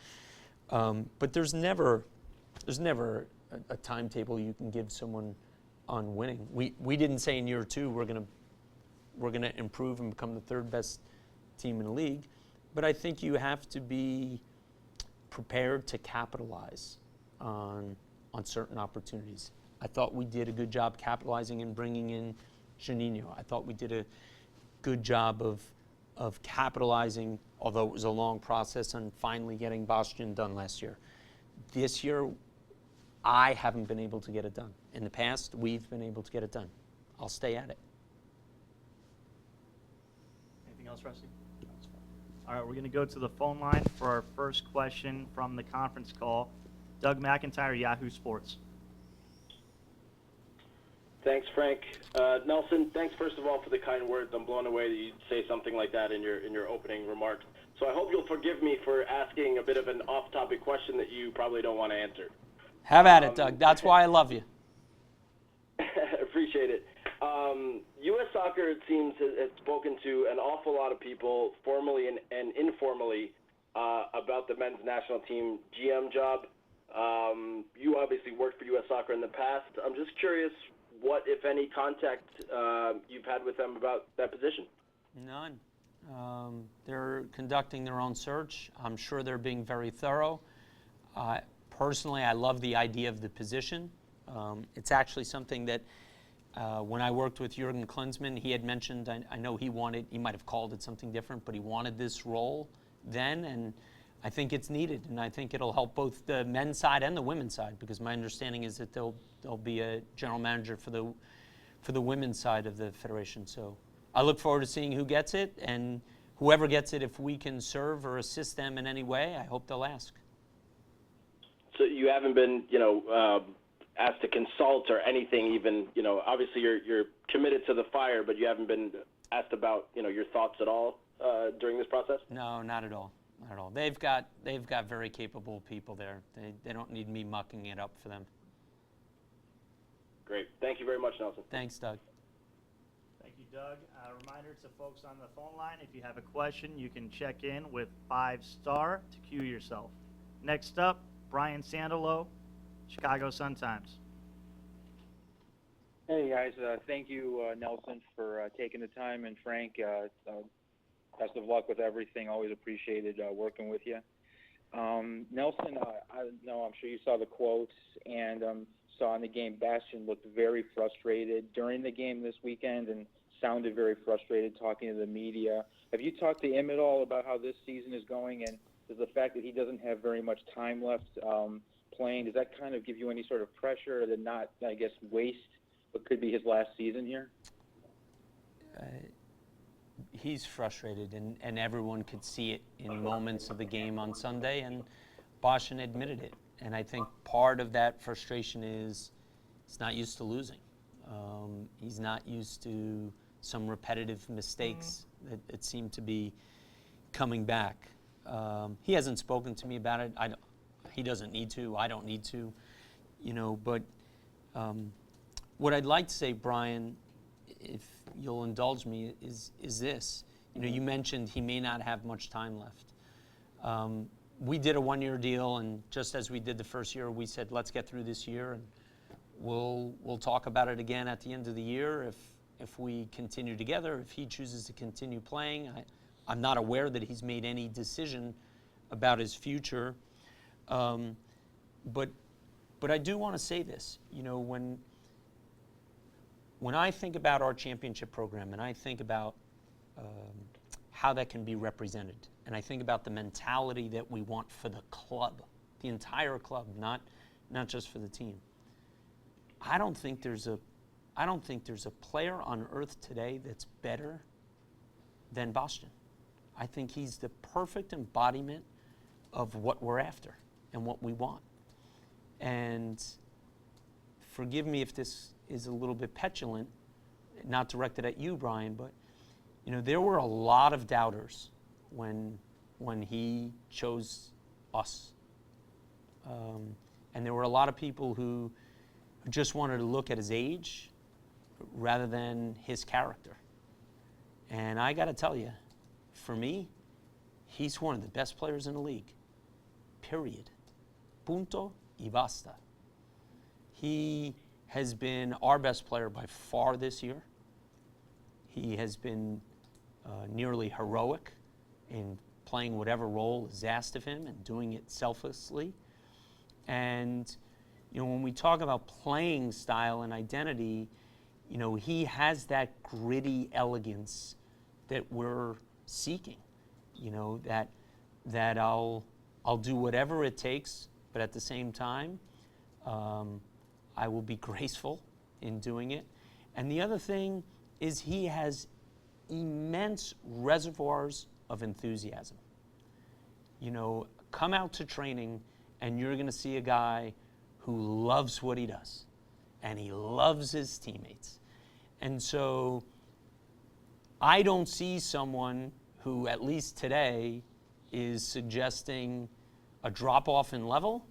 But there's never a timetable you can give someone on winning. We didn't say in year 2 we're gonna improve and become the 3rd best team in the league, but I think you have to be prepared to capitalize on certain opportunities. I thought we did a good job capitalizing and bringing in Juninho. I thought we did a good job of capitalizing, although it was a long process, on finally getting Bastian done last year. This year, I haven't been able to get it done. In the past, we've been able to get it done. I'll stay at it. Anything else, Rusty? All right, we're going to go to the phone line for our first question from the conference call. Doug McIntyre, Yahoo Sports. Thanks, Frank. Nelson, thanks first of all for the kind words. I'm blown away that you'd say something like that in your opening remarks. So I hope you'll forgive me for asking a bit of an off-topic question that you probably don't want to answer. Have at it, Doug. That's why I love you. Appreciate it. U.S. Soccer, it seems, has spoken to an awful lot of people, formally and informally, about the men's national team GM job. You obviously worked for U.S. Soccer in the past. I'm just curious what, if any, contact you've had with them about that position. None. They're conducting their own search. I'm sure they're being very thorough. Personally, I love the idea of the position. It's actually something that when I worked with Jurgen Klinsmann, he had mentioned, I know he might have called it something different, but he wanted this role then, and I think it's needed, and I think it'll help both the men's side and the women's side, because my understanding is that there'll be a general manager for the women's side of the federation. So I look forward to seeing who gets it, and whoever gets it, if we can serve or assist them in any way, I hope they'll ask. So you haven't been, asked to consult or anything even, obviously you're committed to the fire, but you haven't been asked about, your thoughts at all during this process? No, not at all. Not at all. They've got very capable people there. They don't need me mucking it up for them. Great. Thank you very much, Nelson. Thanks, Doug. Thank you, Doug. Reminder to folks on the phone line, if you have a question, you can check in with 5-star to cue yourself. Next up, Brian Sandalo, Chicago Sun-Times. Hey guys, thank you, Nelson, for taking the time, and Frank, best of luck with everything. Always appreciated working with you. Nelson, I know I'm sure you saw the quotes and saw in the game Bastian looked very frustrated during the game this weekend and sounded very frustrated talking to the media. Have you talked to him at all about how this season is going, and does the fact that he doesn't have very much time left playing, does that kind of give you any sort of pressure to not, I guess, waste what could be his last season here? He's frustrated, and everyone could see it in moments of the game on Sunday, and Bastian admitted it. And I think part of that frustration is he's not used to losing. He's not used to some repetitive mistakes that seem to be coming back. He hasn't spoken to me about it. He doesn't need to. I don't need to. But what I'd like to say, Brian, if you'll indulge me, is this. You mentioned he may not have much time left. We did a one-year deal, and just as we did the first year, we said, let's get through this year, and we'll talk about it again at the end of the year if we continue together, if he chooses to continue playing. I'm not aware that he's made any decision about his future. But I do want to say this. When I think about our championship program, and I think about how that can be represented, and I think about the mentality that we want for the club, the entire club, not just for the team, I don't think there's a player on earth today that's better than Bastian. I think he's the perfect embodiment of what we're after and what we want. And forgive me if this is a little bit petulant, not directed at you, Brian, but there were a lot of doubters when he chose us. And there were a lot of people who just wanted to look at his age rather than his character. And I got to tell you, for me, he's one of the best players in the league. Period. Punto y basta. He has been our best player by far this year. He has been nearly heroic in playing whatever role is asked of him and doing it selflessly. And when we talk about playing style and identity, he has that gritty elegance that we're seeking. That I'll do whatever it takes, but at the same time, I will be graceful in doing it. And the other thing is he has immense reservoirs of enthusiasm. Come out to training and you're going to see a guy who loves what he does, and he loves his teammates. And so I don't see someone who, at least today, is suggesting a drop-off in level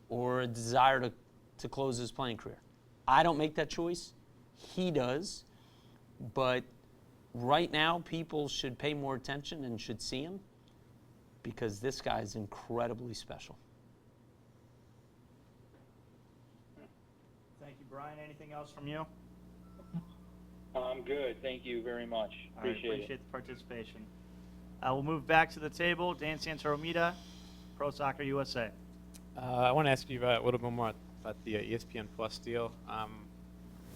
or a desire to close his playing career. I don't make that choice. He does. But right now, people should pay more attention and should see him, because this guy is incredibly special. Thank you, Brian. Anything else from you? I'm good. Thank you very much. All right, appreciate the participation. We'll move back to the table. Dan Santoromita, Pro Soccer USA. I want to ask you a little bit more about the ESPN Plus deal.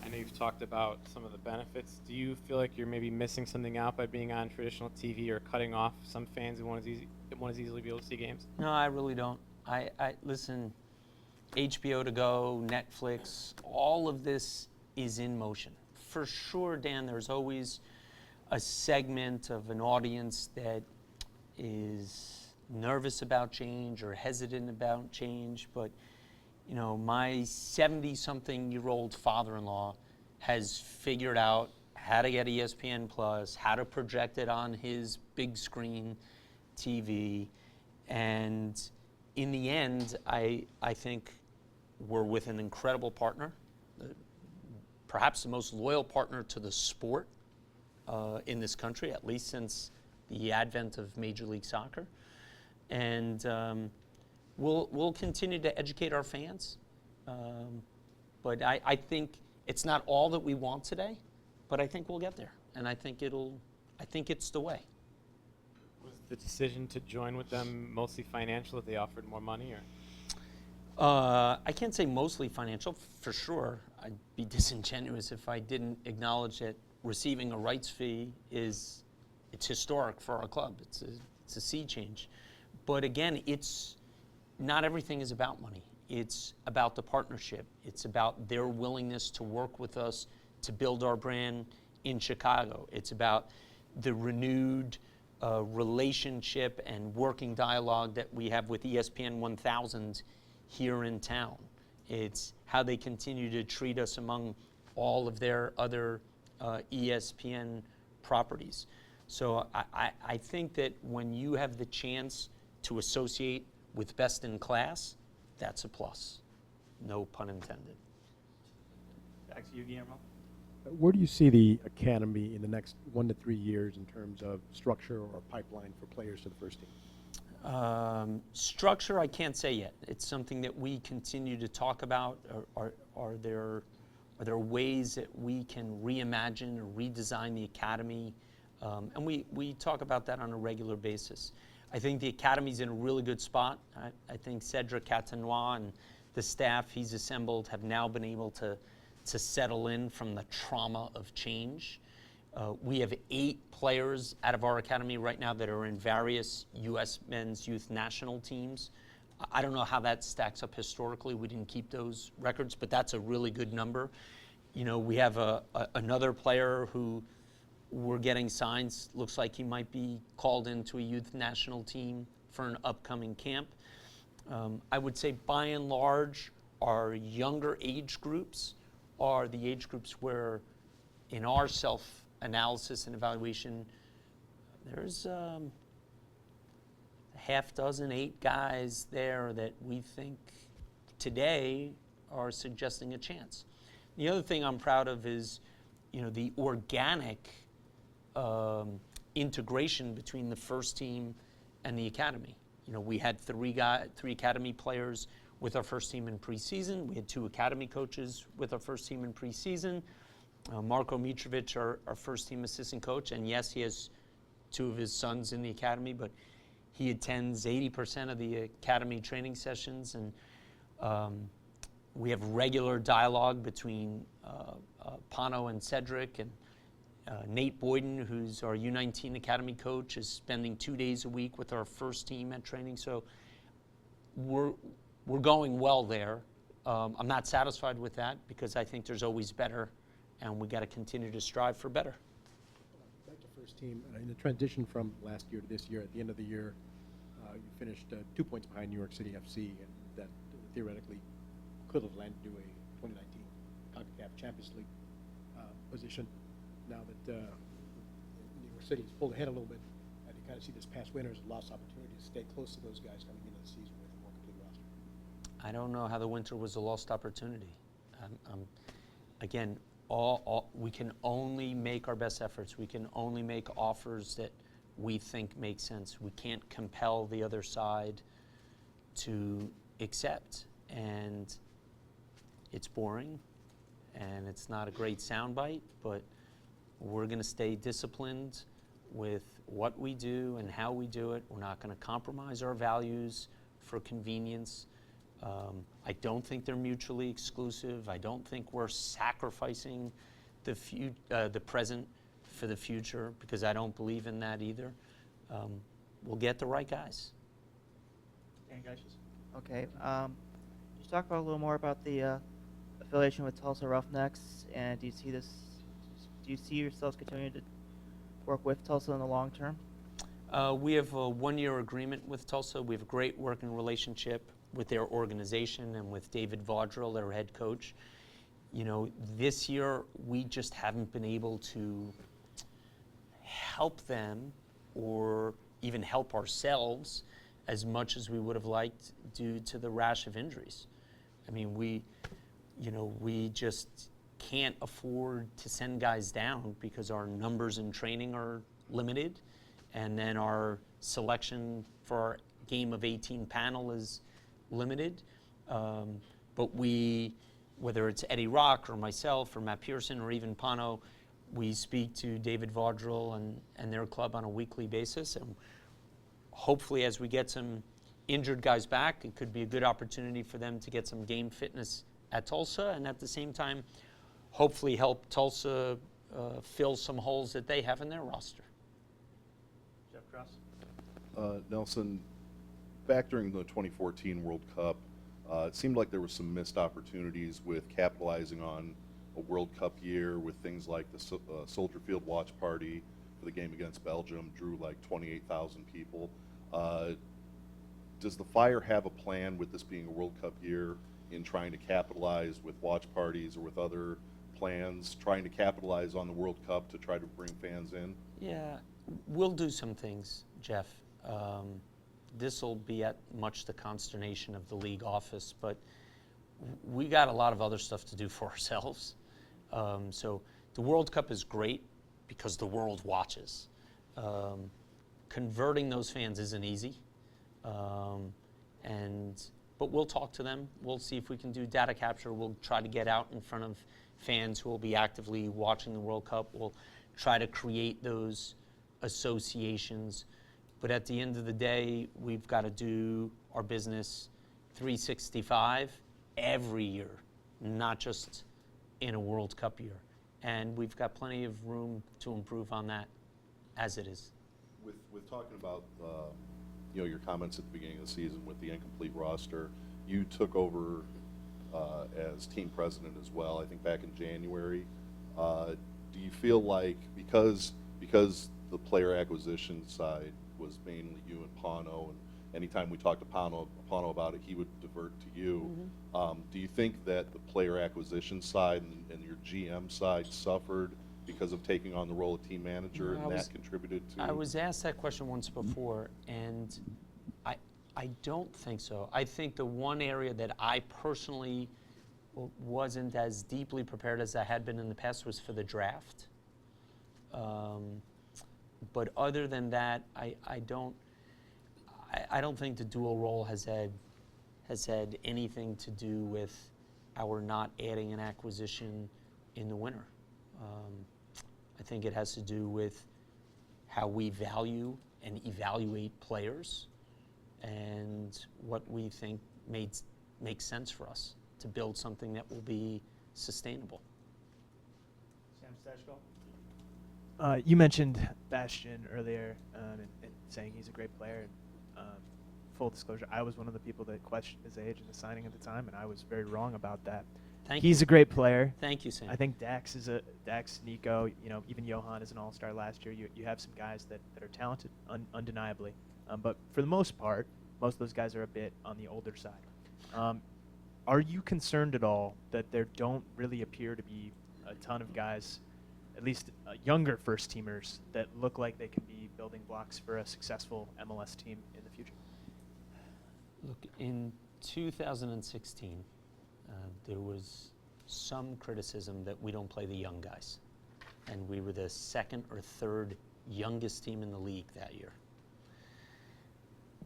I know you've talked about some of the benefits. Do you feel like you're maybe missing something out by being on traditional TV or cutting off some fans who won't as easily be able to see games? No, I really don't. I listen, HBO to go, Netflix, all of this is in motion. For sure, Dan, there's always a segment of an audience that is nervous about change or hesitant about change, but you know, my 70-something-year-old father-in-law has figured out how to get ESPN Plus, how to project it on his big screen TV, and in the end, I think we're with an incredible partner, perhaps the most loyal partner to the sport in this country, at least since the advent of Major League Soccer. And we'll continue to educate our fans. But I think it's not all that we want today, but I think we'll get there. And I think it's the way. Was the decision to join with them mostly financial, that they offered more money, or? I can't say mostly financial, for sure. I'd be disingenuous if I didn't acknowledge that receiving a rights fee it's historic for our club. It's a sea change. But again, not everything is about money. It's about the partnership. It's about their willingness to work with us to build our brand in Chicago. It's about the renewed relationship and working dialogue that we have with ESPN 1000 here in town. It's how they continue to treat us among all of their other ESPN properties. So I think that when you have the chance to associate with best in class, that's a plus. No pun intended. Back to you, Guillermo. Where do you see the academy in the next 1 to 3 years in terms of structure or pipeline for players to the first team? Structure, I can't say yet. It's something that we continue to talk about. Are there ways that we can reimagine or redesign the academy? And we talk about that on a regular basis. I think the academy's in a really good spot. I think Cedric Catenois and the staff he's assembled have now been able to settle in from the trauma of change. We have 8 players out of our academy right now that are in various U.S. men's youth national teams. I don't know how that stacks up historically. We didn't keep those records, but that's a really good number. You know, we have another player who we're getting signs, looks like he might be called into a youth national team for an upcoming camp. I would say by and large, our younger age groups are the age groups where in our self-analysis and evaluation, there's a half dozen, 8 guys there that we think today are suggesting a chance. The other thing I'm proud of is, you know, the organic integration between the first team and the academy. You know, we had 3 academy players with our first team in preseason. We had 2 academy coaches with our first team in preseason. Marko Mitrovic, our first team assistant coach, and yes, he has 2 of his sons in the academy, but he attends 80% of the academy training sessions, and we have regular dialogue between Pano and Cedric, and Nate Boyden, who's our U19 Academy coach, is spending 2 days a week with our first team at training. So we're going well there. I'm not satisfied with that because I think there's always better, and we got to continue to strive for better. Back to first team, in the transition from last year to this year, at the end of the year, you finished 2 points behind New York City FC, and that theoretically could have landed you a 2019 CONCACAF Champions League position. Now that New York City has pulled ahead a little bit, and you kind of see this past winter as a lost opportunity to stay close to those guys coming into the season with a more complete roster. I don't know how the winter was a lost opportunity. Again, we can only make our best efforts. We can only make offers that we think make sense. We can't compel the other side to accept. And it's boring, and it's not a great soundbite, but we're going to stay disciplined with what we do and how we do it. We're not going to compromise our values for convenience. I don't think they're mutually exclusive. I don't think we're sacrificing the present for the future, because I don't believe in that either. We'll get the right guys. Any guys? Okay. Just talk about a little more about the affiliation with Tulsa Roughnecks, and do you see this? Do you see yourselves continuing to work with Tulsa in the long term? We have a one-year agreement with Tulsa. We have a great working relationship with their organization and with David Vaudrell, their head coach. You know, this year we just haven't been able to help them or even help ourselves as much as we would have liked due to the rash of injuries. I mean, we just can't afford to send guys down because our numbers in training are limited, and then our selection for our game of 18 panel is limited. But whether it's Eddie Rock or myself or Matt Pearson or even Pano, we speak to David Vaudrell and their club on a weekly basis. And hopefully as we get some injured guys back, it could be a good opportunity for them to get some game fitness at Tulsa, and at the same time, hopefully help Tulsa fill some holes that they have in their roster. Jeff Cross? Nelson, back during the 2014 World Cup, it seemed like there were some missed opportunities with capitalizing on a World Cup year with things like the Soldier Field watch party for the game against Belgium, drew like 28,000 people. Does the Fire have a plan with this being a World Cup year in trying to capitalize with watch parties or with other plans, trying to capitalize on the World Cup to try to bring fans in? Yeah, we'll do some things, Jeff. This will be at much the consternation of the league office, but we got a lot of other stuff to do for ourselves. So the World Cup is great because the world watches. Converting those fans isn't easy, but we'll talk to them. We'll see if we can do data capture. We'll try to get out in front of fans who will be actively watching the World Cup. We'll try to create those associations. But at the end of the day, we've got to do our business 365 every year, not just in a World Cup year. And we've got plenty of room to improve on that as it is. With talking about your comments at the beginning of the season with the incomplete roster, you took over as team president as well, I think back in January. Do you feel like because the player acquisition side was mainly you and Pano, and anytime we talked to Pano about it, he would divert to you. Mm-hmm. Do you think that the player acquisition side and your GM side suffered because of taking on the role of team manager, and that contributed to? I was asked that question once before, and I don't think so. I think the one area that I personally wasn't as deeply prepared as I had been in the past was for the draft. But other than that, I don't think the dual role has had anything to do with our not adding an acquisition in the winter. I think it has to do with how we value and evaluate players and what we think makes sense for us to build something that will be sustainable. Sam Stashko? You mentioned Bastian earlier and saying he's a great player. Full disclosure, I was one of the people that questioned his age in the signing at the time, and I was very wrong about that. He's a great player. Thank you, Sam. I think Dax, Nico, even Johan is an all-star last year. You have some guys that are talented, undeniably. But for the most part, most of those guys are a bit on the older side. Are you concerned at all that there don't really appear to be a ton of guys, at least younger first-teamers, that look like they can be building blocks for a successful MLS team in the future? Look, in 2016, there was some criticism that we don't play the young guys. And we were the second or third youngest team in the league that year.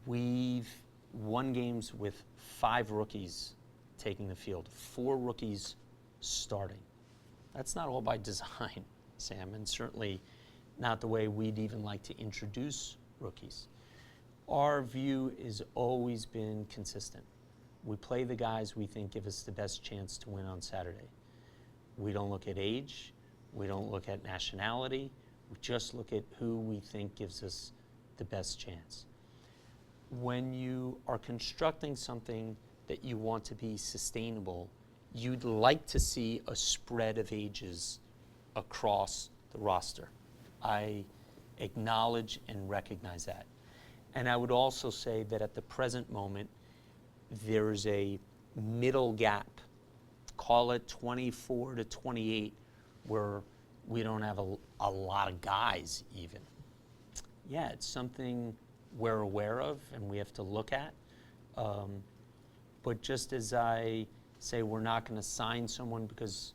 We've won games with 5 rookies taking the field, 4 rookies starting. That's not all by design, Sam, and certainly not the way we'd even like to introduce rookies. Our view has always been consistent. We play the guys we think give us the best chance to win on Saturday. We don't look at age. We don't look at nationality. We just look at who we think gives us the best chance. When you are constructing something that you want to be sustainable, you'd like to see a spread of ages across the roster. I acknowledge and recognize that. And I would also say that at the present moment, there's a middle gap, call it 24 to 28, where we don't have a lot of guys even. Yeah, it's something we're aware of and we have to look at. But just as I say we're not going to sign someone because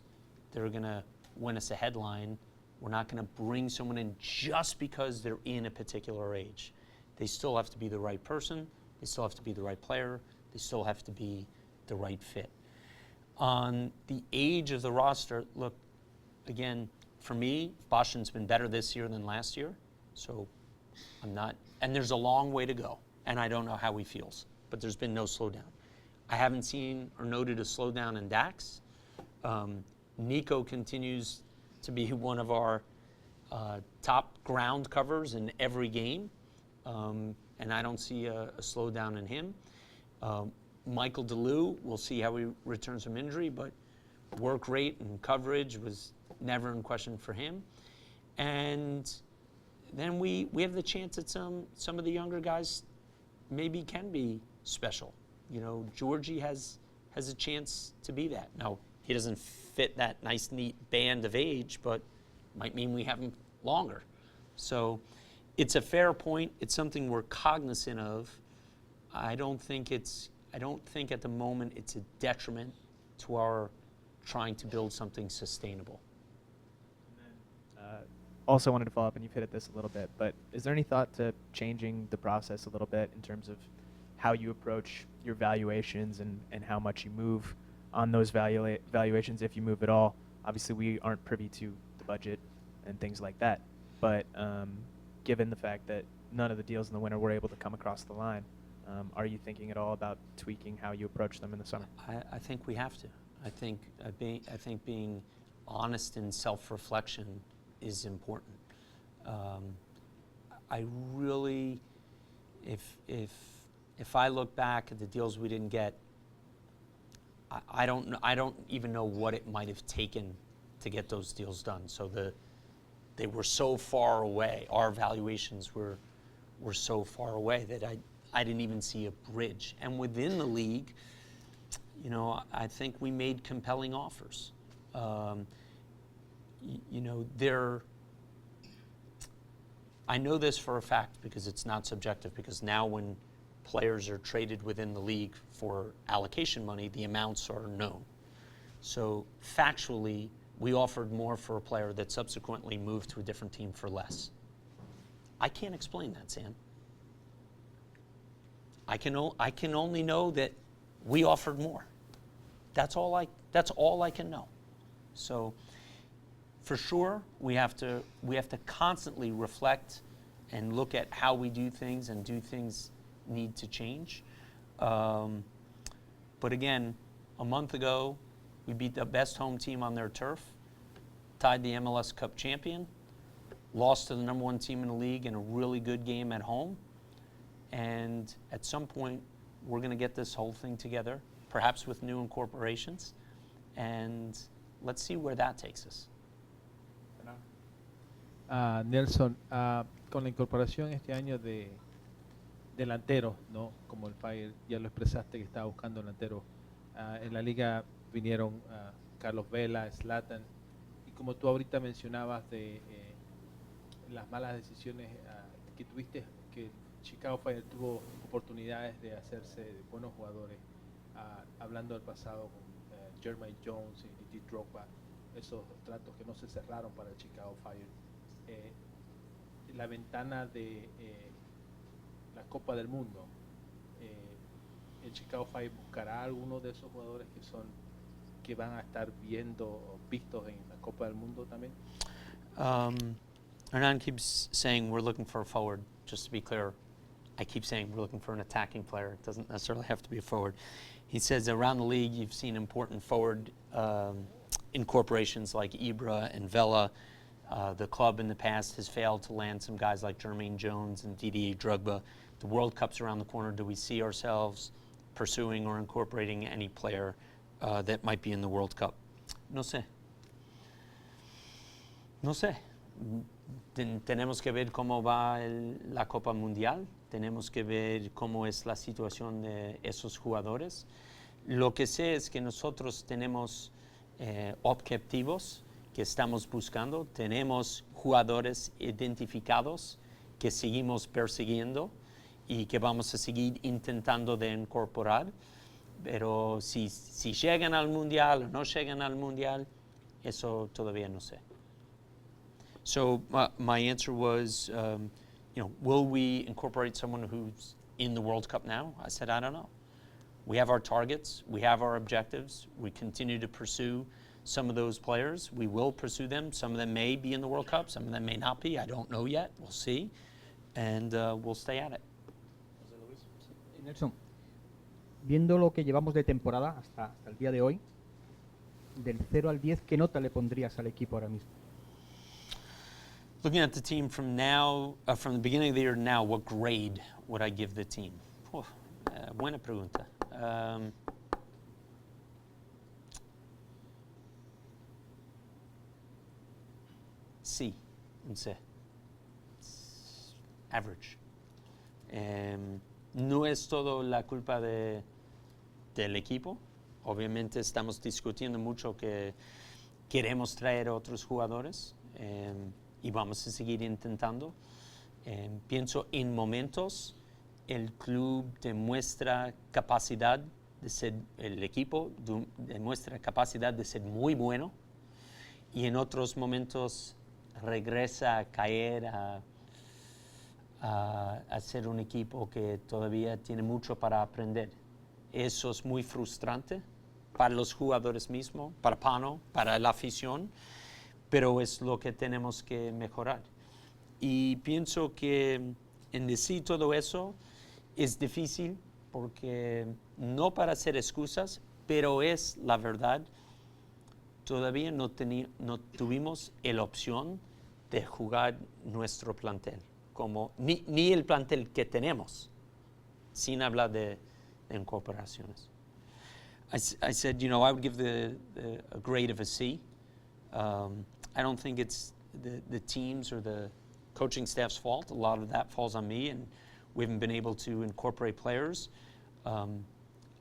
they're going to win us a headline, we're not going to bring someone in just because they're in a particular age. They still have to be the right person. They still have to be the right player. They still have to be the right fit. On the age of the roster, look, again, for me, Boston's been better this year than last year. So I'm not, and there's a long way to go. And I don't know how he feels, but there's been no slowdown. I haven't seen or noted a slowdown in Dax. Nico continues to be one of our top ground covers in every game. And I don't see a slowdown in him. Michael DeLue, we'll see how he returns from injury, but work rate and coverage was never in question for him. And then we have the chance that some of the younger guys maybe can be special. You know, Georgie has a chance to be that. Now, he doesn't fit that nice, neat band of age, but might mean we have him longer. So it's a fair point. It's something we're cognizant of. I don't think at the moment it's a detriment to our trying to build something sustainable. Also wanted to follow up, and you've hit at this a little bit, but is there any thought to changing the process a little bit in terms of how you approach your valuations and how much you move on those valuations, if you move at all? Obviously, we aren't privy to the budget and things like that, but given the fact that none of the deals in the winter were able to come across the line, are you thinking at all about tweaking how you approach them in the summer? I think we have to. I think being honest and self-reflection is important. I really, if I look back at the deals we didn't get, I don't even know what it might have taken to get those deals done. So they were so far away. Our valuations were so far away that I didn't even see a bridge. And within the league, you know, I think we made compelling offers. You know, I know this for a fact because it's not subjective, because now when players are traded within the league for allocation money, the amounts are known. So factually, we offered more for a player that subsequently moved to a different team for less. I can't explain that, Sam. I can only know that we offered more. That's all I can know. So for sure, we have to constantly reflect and look at how we do things, and do things need to change. But again, a month ago, we beat the best home team on their turf, tied the MLS Cup champion, lost to the #1 team in the league in a really good game at home. And at some point, we're going to get this whole thing together, perhaps with new incorporations, and let's see where that takes us. Nelson, con la incorporación este año de delanteros, ¿no? Como el Fire, ya lo expresaste que estaba buscando delantero. En la liga vinieron Carlos Vela, Zlatan, y como tú ahorita mencionabas de las malas decisiones que tuviste, que Chicago Fire tuvo oportunidades de hacerse de buenos jugadores, hablando del pasado con Jermaine Jones y Didier Drogba, esos tratos que no se cerraron para el Chicago Fire. La ventana de la Copa del Mundo, el Chicago Fire buscará alguno de esos jugadores que van a estar vistos en la Copa del Mundo también. Hernan keeps saying we're looking for a forward. Just to be clear, I keep saying we're looking for an attacking player. It doesn't necessarily have to be a forward. He says around the league, you've seen important forward incorporations like Ibra and Vela. The club in the past has failed to land some guys like Jermaine Jones and Didier Drogba. The World Cup's around the corner. Do we see ourselves pursuing or incorporating any player that might be in the World Cup? No sé. No sé. Tenemos que ver cómo va la Copa Mundial. Tenemos que ver cómo es la situación de esos jugadores. Lo que sé es que nosotros tenemos objetivos que estamos buscando. Tenemos jugadores identificados que seguimos persiguiendo y que vamos a seguir intentando de incorporar. Pero si llegan al Mundial o no llegan al Mundial, eso todavía no sé. So my answer was, will we incorporate someone who's in the World Cup now? I said, I don't know. We have our targets. We have our objectives. We continue to pursue some of those players. We will pursue them. Some of them may be in the World Cup. Some of them may not be. I don't know yet. We'll see. And we'll stay at it. Nelson, viendo lo que llevamos de temporada hasta el día de hoy, del 0 al 10, ¿qué nota le pondrías al equipo ahora mismo? Looking at the team from now, from the beginning of the year to now, what grade would I give the team? Buena pregunta. C, un C. Average. No es todo la culpa del equipo. Obviamente estamos discutiendo mucho que queremos traer otros jugadores. Y vamos a seguir intentando. Pienso en momentos el club demuestra capacidad de ser, el equipo demuestra capacidad de ser muy bueno y en otros momentos regresa a caer a ser un equipo que todavía tiene mucho para aprender. Eso es muy frustrante para los jugadores mismos, para Pano, para la afición, pero es lo que tenemos que mejorar. Y pienso que en decir todo eso es difícil porque no para hacer excusas, pero es la verdad. Todavía no tuvimos la opción de jugar nuestro plantel, ni el plantel que tenemos, sin hablar de incorporaciones. I said, I would give a grade of a C. I don't think it's the teams or the coaching staff's fault. A lot of that falls on me, and we haven't been able to incorporate players. I'm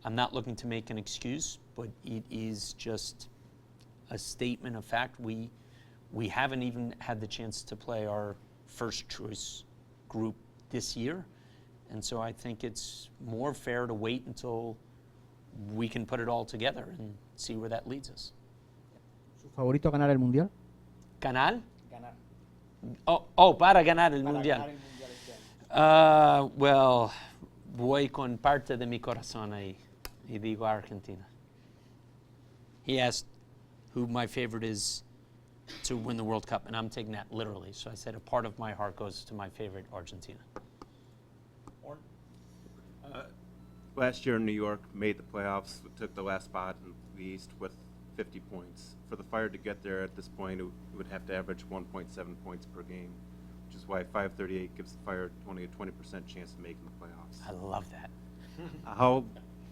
not looking to make an excuse, but it is just a statement of fact. We haven't even had the chance to play our first choice group this year, and so I think it's more fair to wait until we can put it all together and see where that leads us. ¿Su favorito a ganar el Mundial? ¿Canal? Ganar. Para ganar el Mundial. Ganar el Mundial este año. Well, voy con parte de mi corazón ahí y digo Argentina. He asked who my favorite is to win the World Cup, and I'm taking that literally. So I said a part of my heart goes to my favorite, Argentina. Last year in New York, made the playoffs, took the last spot in the East with 50 points. For the Fire to get there at this point, it would have to average 1.7 points per game, which is why 538 gives the Fire only a 20% chance of making the playoffs. I love that. How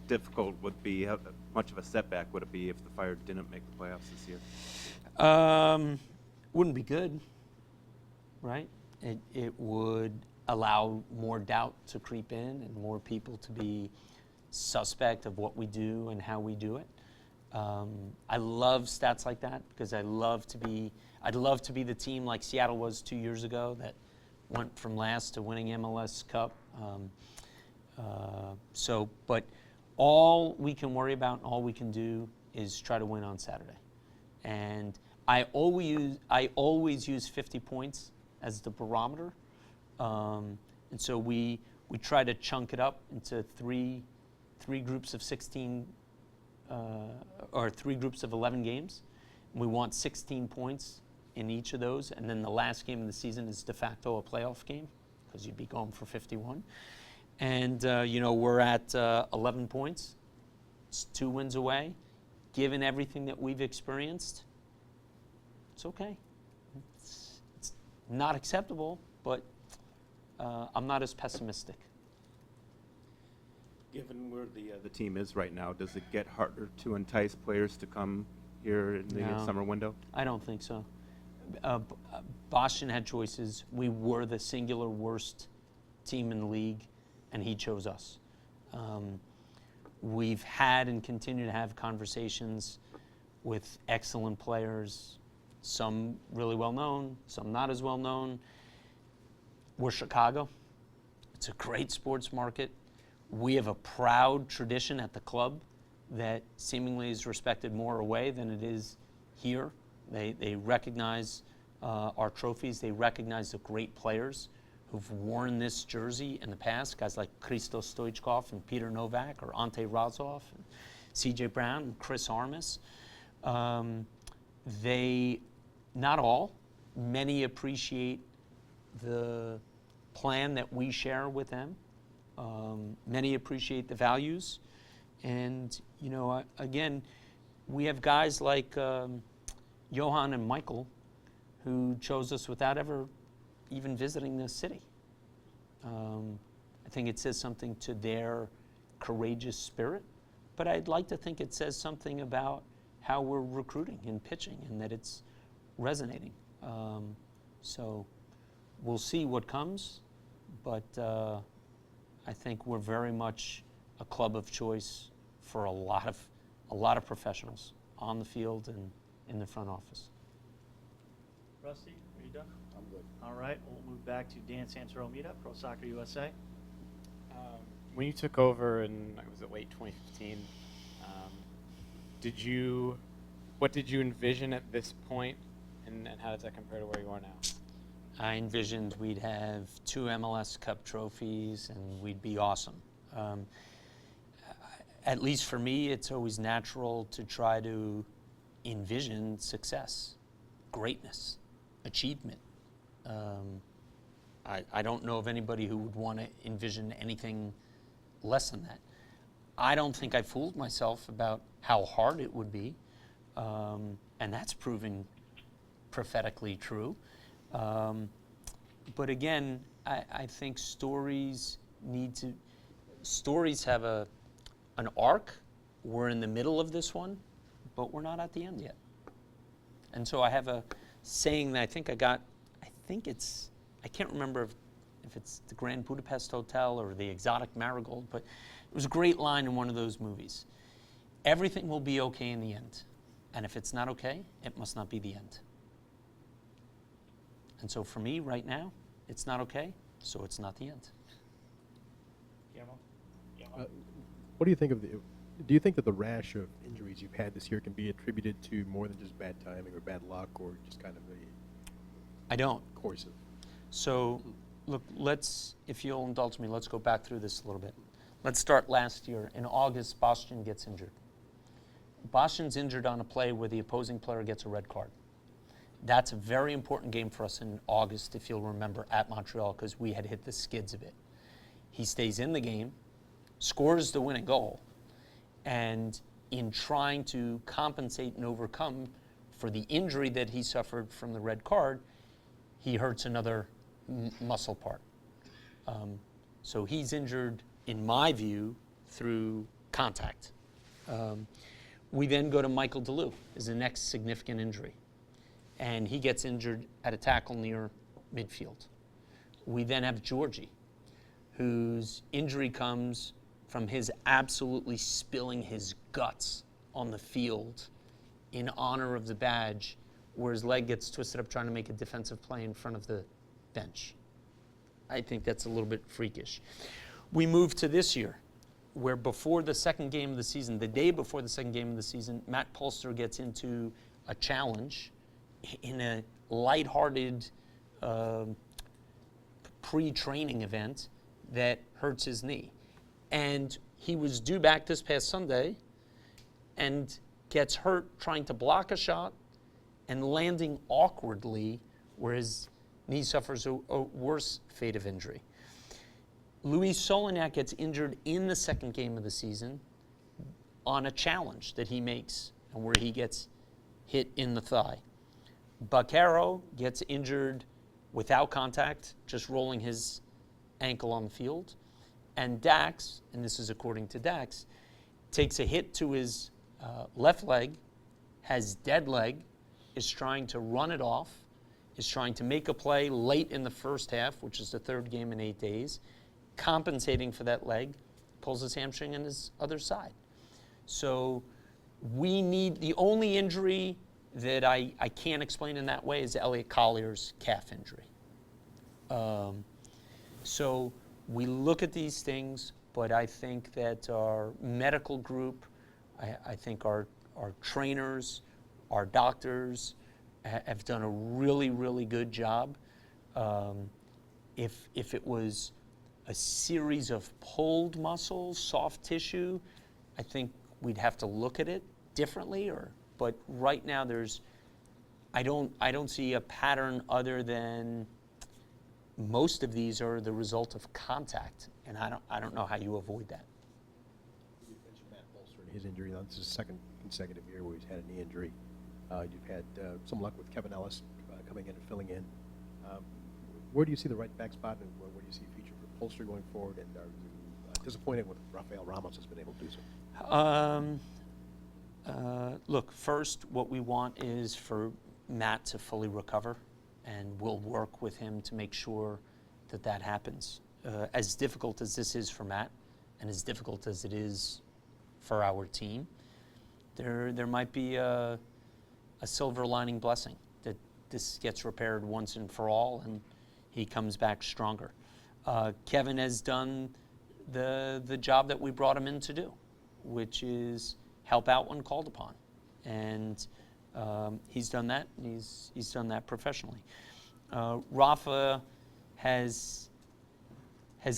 difficult would be, how much of a setback would it be if the Fire didn't make the playoffs this year? Wouldn't be good, right? It would allow more doubt to creep in and more people to be suspect of what we do and how we do it. I love stats like that because I'd love to be the team like Seattle was 2 years ago that went from last to winning MLS Cup. But all we can worry about and all we can do is try to win on Saturday. And I always use 50 points as the barometer. And so we try to chunk it up into three groups of 16 or 3 groups of 11 games. We want 16 points in each of those, and then the last game of the season is de facto a playoff game because you'd be going for 51. And, we're at 11 points. It's 2 wins away. Given everything that we've experienced, it's okay. It's not acceptable, but I'm not as pessimistic. Given where the team is right now, does it get harder to entice players to come here in the No. summer window? I don't think so. Boston had choices. We were the singular worst team in the league, and he chose us. We've had and continue to have conversations with excellent players, some really well known, some not as well known. We're Chicago. It's a great sports market. We have a proud tradition at the club that seemingly is respected more away than it is here. They recognize our trophies. They recognize the great players who've worn this jersey in the past, guys like Christos Stoichkov and Peter Novak or Ante Razov and C.J. Brown and Chris Armas. They, not all, many appreciate the plan that we share with them. Many appreciate the values. And, again, we have guys like Johan and Michael who chose us without ever even visiting the city. I think it says something to their courageous spirit, but I'd like to think it says something about how we're recruiting and pitching and that it's resonating. So we'll see what comes, but I think we're very much a club of choice for a lot of professionals on the field and in the front office. Rusty, are you done? I'm good. All right, we'll move back to Dan Santoromita, Pro Soccer USA. When you took over in, was it late 2015, what did you envision at this point, and how does that compare to where you are now? I envisioned we'd have 2 MLS Cup trophies and we'd be awesome. At least for me, it's always natural to try to envision success, greatness, achievement. I don't know of anybody who would want to envision anything less than that. I don't think I fooled myself about how hard it would be, and that's proving prophetically true. But again, I think stories have an arc. We're in the middle of this one, but we're not at the end yet. And so I have a saying that I can't remember if it's the Grand Budapest Hotel or the Exotic Marigold, but it was a great line in one of those movies. Everything will be okay in the end. And if it's not okay, it must not be the end. And so for me right now, it's not okay, so it's not the end. Guillermo? What do you think of do you think that the rash of injuries you've had this year can be attributed to more than just bad timing or bad luck or just kind of I don't. course of? So, look, if you'll indulge me, let's go back through this a little bit. Let's start last year. In August, Boston gets injured. Boston's injured on a play where the opposing player gets a red card. That's a very important game for us in August, if you'll remember, at Montreal, because we had hit the skids a bit. He stays in the game, scores the winning goal, and in trying to compensate and overcome for the injury that he suffered from the red card, he hurts another muscle part. So he's injured, in my view, through contact. We then go to Michael DeLue, is the next significant injury. And he gets injured at a tackle near midfield. We then have Georgie, whose injury comes from his absolutely spilling his guts on the field in honor of the badge, where his leg gets twisted up trying to make a defensive play in front of the bench. I think that's a little bit freakish. We move to this year, where before the second game of the season, the day before the second game of the season, Matt Polster gets into a challenge in a lighthearted pre-training event that hurts his knee. And he was due back this past Sunday and gets hurt trying to block a shot and landing awkwardly where his knee suffers a worse fate of injury. Luis Solanac gets injured in the second game of the season on a challenge that he makes and where he gets hit in the thigh. Baquero gets injured without contact, just rolling his ankle on the field. And Dax, and this is according to Dax, takes a hit to his left leg, has dead leg, is trying to run it off, is trying to make a play late in the first half, which is the third game in 8 days, compensating for that leg, pulls his hamstring on his other side. So we need, the only injury that I can't explain in that way is Elliot Collier's calf injury. So we look at these things, but I think that our medical group, I think our trainers, our doctors have done a really, really good job. If it was a series of pulled muscles, soft tissue, I think we'd have to look at it differently. But right now, I don't see a pattern other than most of these are the result of contact, and I don't know how you avoid that. You mentioned Matt Bolster and his injury. This is the second consecutive year where he's had a knee injury. You've had some luck with Kevin Ellis coming in and filling in. Where do you see the right back spot, and where do you see a future for Bolster going forward? And are you disappointed with Rafael Ramos has been able to do so? Look, first, what we want is for Matt to fully recover, and we'll work with him to make sure that that happens. As difficult as this is for Matt, and as difficult as it is for our team, there might be a silver lining blessing that this gets repaired once and for all, and he comes back stronger. Kevin has done the job that we brought him in to do, which is help out when called upon, and he's done that, and he's done that professionally. Rafa has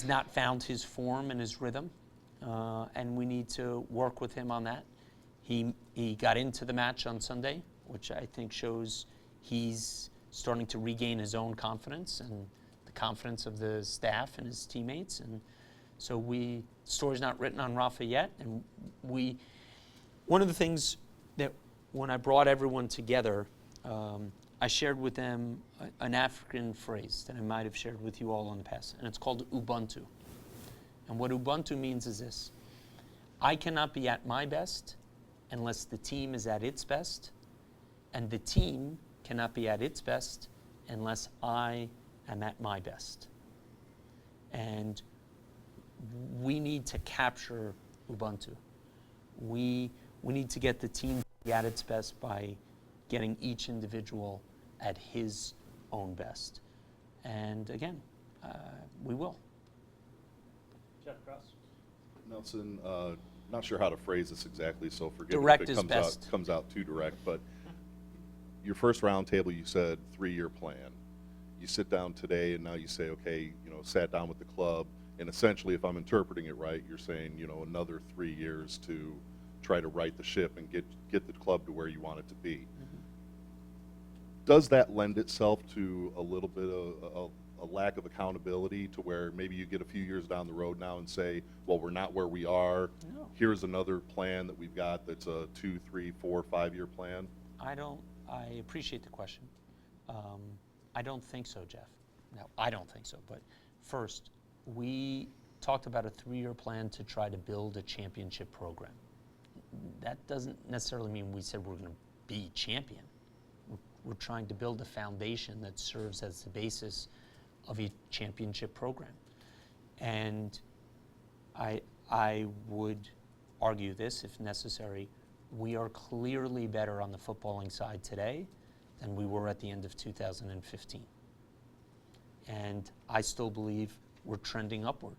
not found his form and his rhythm, and we need to work with him on that. He got into the match on Sunday, which I think shows he's starting to regain his own confidence and the confidence of the staff and his teammates. And so the story's not written on Rafa yet. And one of the things that when I brought everyone together, I shared with them an African phrase that I might have shared with you all in the past, and it's called Ubuntu. And what Ubuntu means is this: I cannot be at my best unless the team is at its best, and the team cannot be at its best unless I am at my best. And we need to capture Ubuntu. We need to get the team to be at its best by getting each individual at his own best. And again, we will. Jeff Cross. Nelson, not sure how to phrase this exactly, so forgive Direct me if is it best. comes out too direct, but your first roundtable, you said 3-year plan. You sit down today and now you say, okay, sat down with the club, and essentially, if I'm interpreting it right, you're saying, another 3 years to try to right the ship and get the club to where you want it to be. Mm-hmm. Does that lend itself to a little bit of a lack of accountability, to where maybe you get a few years down the road now and say, well, we're not where we are. No. Here's another plan that we've got that's a 2, 3, 4, 5-year plan? I appreciate the question. I don't think so, Jeff. No, I don't think so. But first, we talked about a 3-year plan to try to build a championship program. That doesn't necessarily mean we said we're going to be champion. We're trying to build a foundation that serves as the basis of a championship program. And I would argue this, if necessary: we are clearly better on the footballing side today than we were at the end of 2015. And I still believe we're trending upward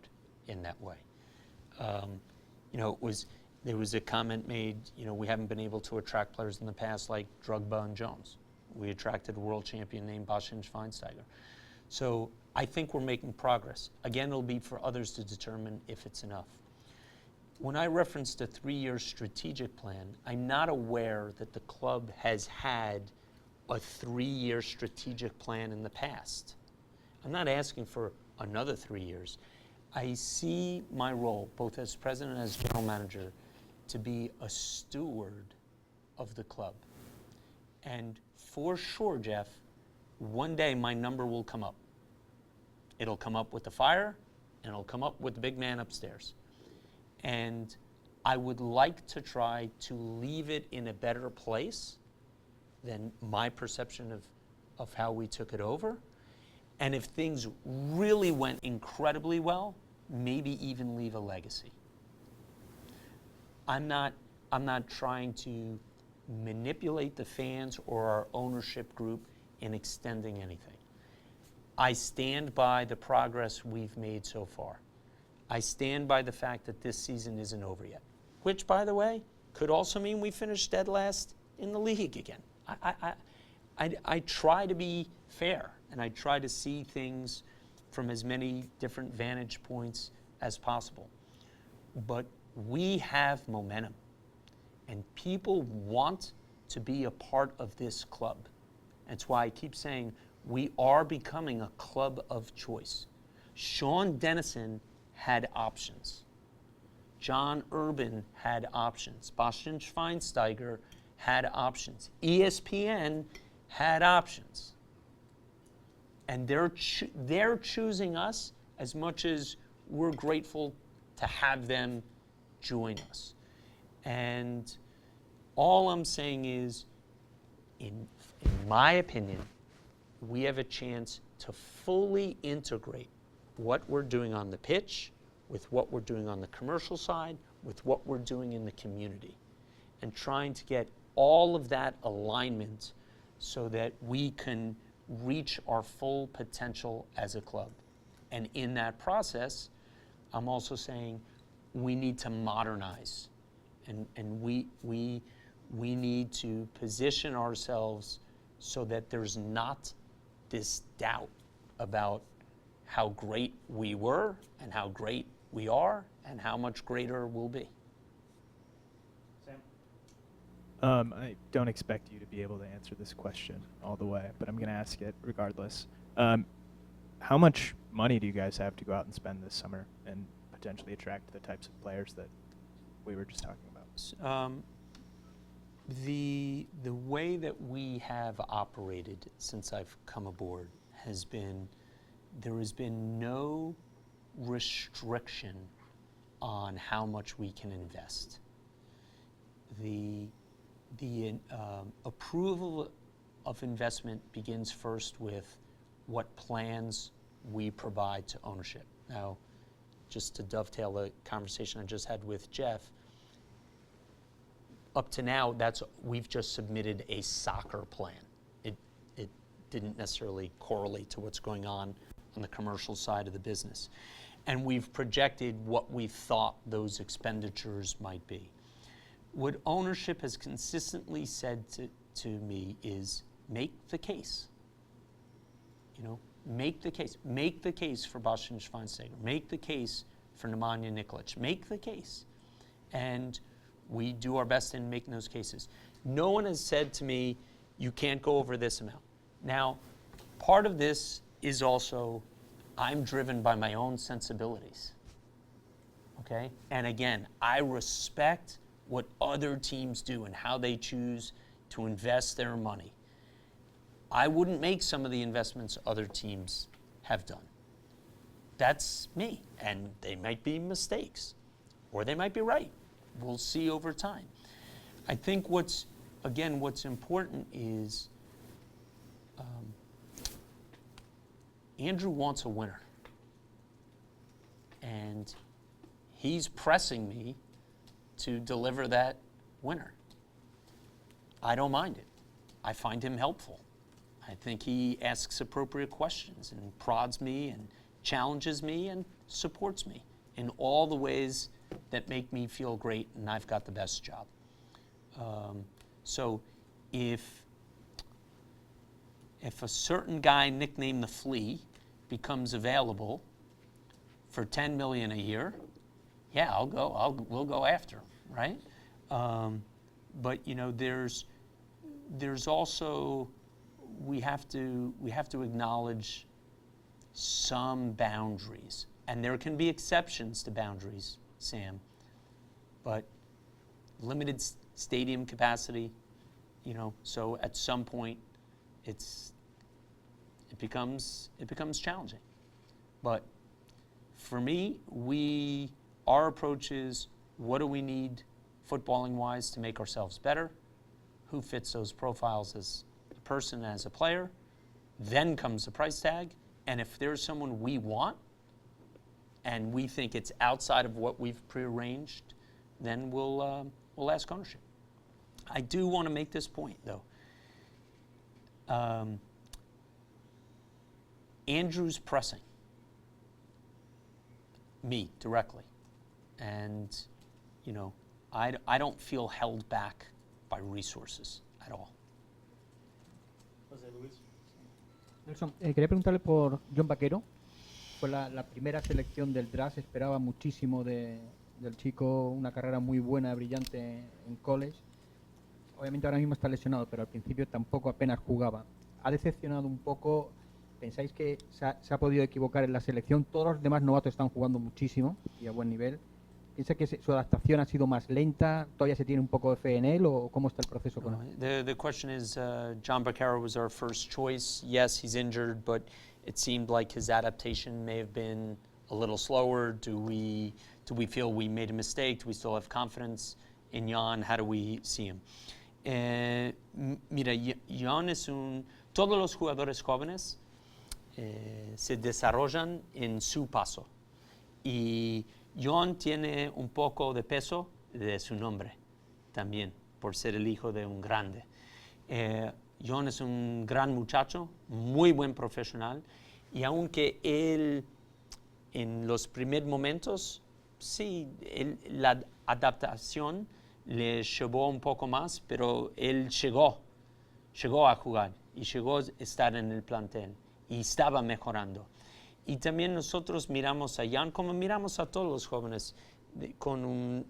in that way. There was a comment made, we haven't been able to attract players in the past like Drogba and Jones. We attracted a world champion named Bastian Schweinsteiger. So I think we're making progress. Again, it'll be for others to determine if it's enough. When I referenced a 3-year strategic plan, I'm not aware that the club has had a 3-year strategic plan in the past. I'm not asking for another 3 years. I see my role, both as president and as general manager, to be a steward of the club. And for sure, Jeff, one day my number will come up. It'll come up with the fire, and it'll come up with the big man upstairs. And I would like to try to leave it in a better place than my perception of how we took it over. And if things really went incredibly well, maybe even leave a legacy. I'm not trying to manipulate the fans or our ownership group in extending anything. I stand by the progress we've made so far. I stand by the fact that this season isn't over yet, which, by the way, could also mean we finish dead last in the league again. I try to be fair, and I try to see things from as many different vantage points as possible. But we have momentum, and people want to be a part of this club. That's why I keep saying we are becoming a club of choice. Sean Dennison had options. John Urban had options. Bastian Schweinsteiger had options. ESPN had options. And they're choosing us as much as we're grateful to have them join us. And all I'm saying is, in my opinion, we have a chance to fully integrate what we're doing on the pitch with what we're doing on the commercial side, with what we're doing in the community, and trying to get all of that alignment so that we can reach our full potential as a club. And in that process, I'm also saying we need to modernize, and we need to position ourselves so that there's not this doubt about how great we were and how great we are and how much greater we'll be. Sam? I don't expect you to be able to answer this question all the way, but I'm going to ask it regardless. How much money do you guys have to go out and spend this summer and potentially attract the types of players that we were just talking about? The way that we have operated since I've come aboard has been, there has been no restriction on how much we can invest. The approval of investment begins first with what plans we provide to ownership. Now, just to dovetail the conversation I just had with Jeff, up to now, we've just submitted a soccer plan. It didn't necessarily correlate to what's going on the commercial side of the business. And we've projected what we thought those expenditures might be. What ownership has consistently said to me is, make the case. Make the case. Make the case for Bastian Schweinsteiger. Make the case for Nemanja Nikolic. Make the case. And we do our best in making those cases. No one has said to me, you can't go over this amount. Now, part of this is also, I'm driven by my own sensibilities. Okay? And again, I respect what other teams do and how they choose to invest their money. I wouldn't make some of the investments other teams have done. That's me, and they might be mistakes, or they might be right. We'll see over time. I think what's important is Andrew wants a winner, and he's pressing me to deliver that winner. I don't mind it. I find him helpful. I think he asks appropriate questions and prods me and challenges me and supports me in all the ways that make me feel great, and I've got the best job. So if a certain guy nicknamed the Flea becomes available for $10 million a year, yeah, I'll go. We'll go after him, right? But there's also, we have to acknowledge some boundaries and there can be exceptions to boundaries, Sam, but limited stadium capacity, so at some point it becomes challenging. But for me, our approach is, what do we need footballing wise to make ourselves better? Who fits those profiles as a person, as a player? Then comes the price tag, and if there's someone we want and we think it's outside of what we've prearranged, then we'll ask ownership. I do want to make this point, though. Andrew's pressing me directly, and I don't feel held back by resources at all. Jose Luis. Nelson, quería preguntarle por John Vaquero. Fue la primera selección del draft. Esperaba muchísimo del chico, una carrera muy buena, brillante en college. Obviamente ahora mismo está lesionado, pero al principio tampoco apenas jugaba. ¿Ha decepcionado un poco? ¿Pensáis que se ha podido equivocar en la selección? Todos los demás novatos están jugando muchísimo y a buen nivel. ¿Piensa que su adaptación ha sido más lenta? ¿Todavía se tiene un poco de fe en él o cómo está el proceso con él? The question is, John Vaquero was our first choice. Yes, he's injured, but it seemed like his adaptation may have been a little slower. Do we feel we made a mistake? Do we still have confidence in Jan? How do we see him? Mira, Jan es todos los jugadores jóvenes se desarrollan en su paso. Y Jan tiene un poco de peso de su nombre también, por ser el hijo de un grande. Jan es un gran muchacho, muy buen profesional, y aunque él en los primeros momentos, sí, la adaptación le llevó un poco más, pero él llegó a jugar y llegó a estar en el plantel y estaba mejorando. Y también nosotros miramos a Jan como miramos a todos los jóvenes con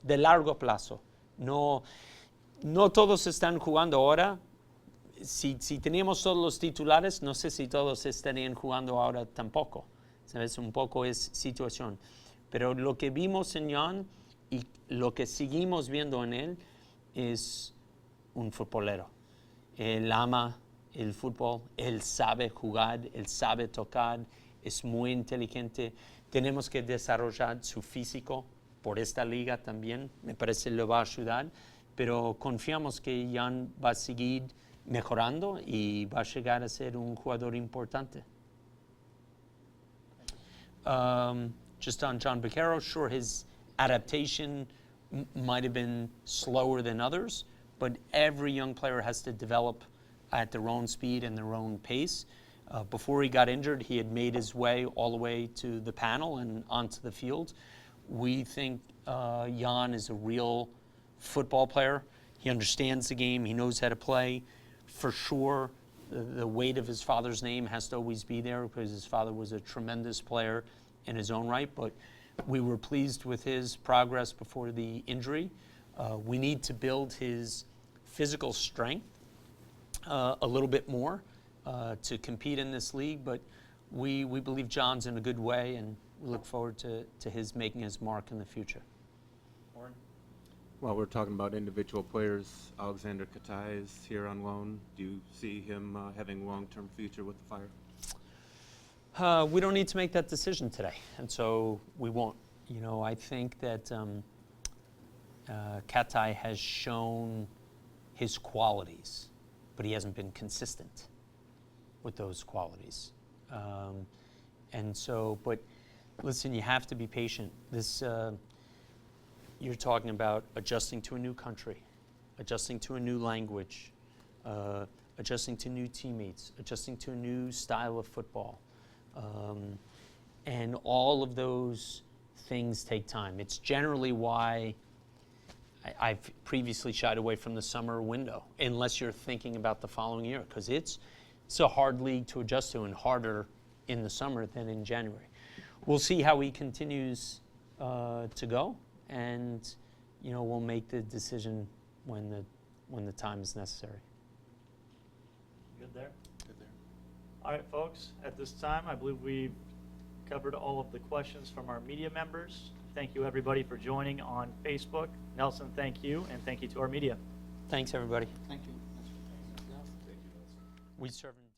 de largo plazo. No todos están jugando ahora. Si teníamos todos los titulares, no sé si todos estarían jugando ahora tampoco. ¿Sabes? Un poco es situación. Pero lo que vimos en Jan y lo que seguimos viendo en él es un futbolero. Él ama el fútbol, él sabe jugar, él sabe tocar, es muy inteligente. Tenemos que desarrollar su físico por esta liga también, me parece le va a ayudar, pero confiamos que Jan va a seguir mejorando y va a llegar a ser un jugador importante. Just on John Vaquero, sure, his adaptation might have been slower than others, but every young player has to develop at their own speed and their own pace. Before he got injured, he had made his way all the way to the panel and onto the field. We think Jan is a real football player. He understands the game. He knows how to play. For sure, the weight of his father's name has to always be there because his father was a tremendous player in his own right. But we were pleased with his progress before the injury. We need to build his physical strength a little bit more to compete in this league, but we believe John's in a good way, and we look forward to his making his mark in the future. Warren? Well, we're talking about individual players. Alexander Katai is here on loan. Do you see him having a long-term future with the Fire? We don't need to make that decision today, and so we won't. I think that Katai has shown his qualities, but he hasn't been consistent with those qualities. But listen, you have to be patient. You're talking about adjusting to a new country, adjusting to a new language, adjusting to new teammates, adjusting to a new style of football. And all of those things take time. It's generally why I've previously shied away from the summer window, unless you're thinking about the following year, because it's a hard league to adjust to and harder in the summer than in January. We'll see how he continues to go, and we'll make the decision when the time is necessary. Good there? Good there. All right, folks, at this time, I believe we've covered all of the questions from our media members. Thank you, everybody, for joining on Facebook. Nelson, thank you, and thank you to our media. Thanks, everybody. Thank you. We serve in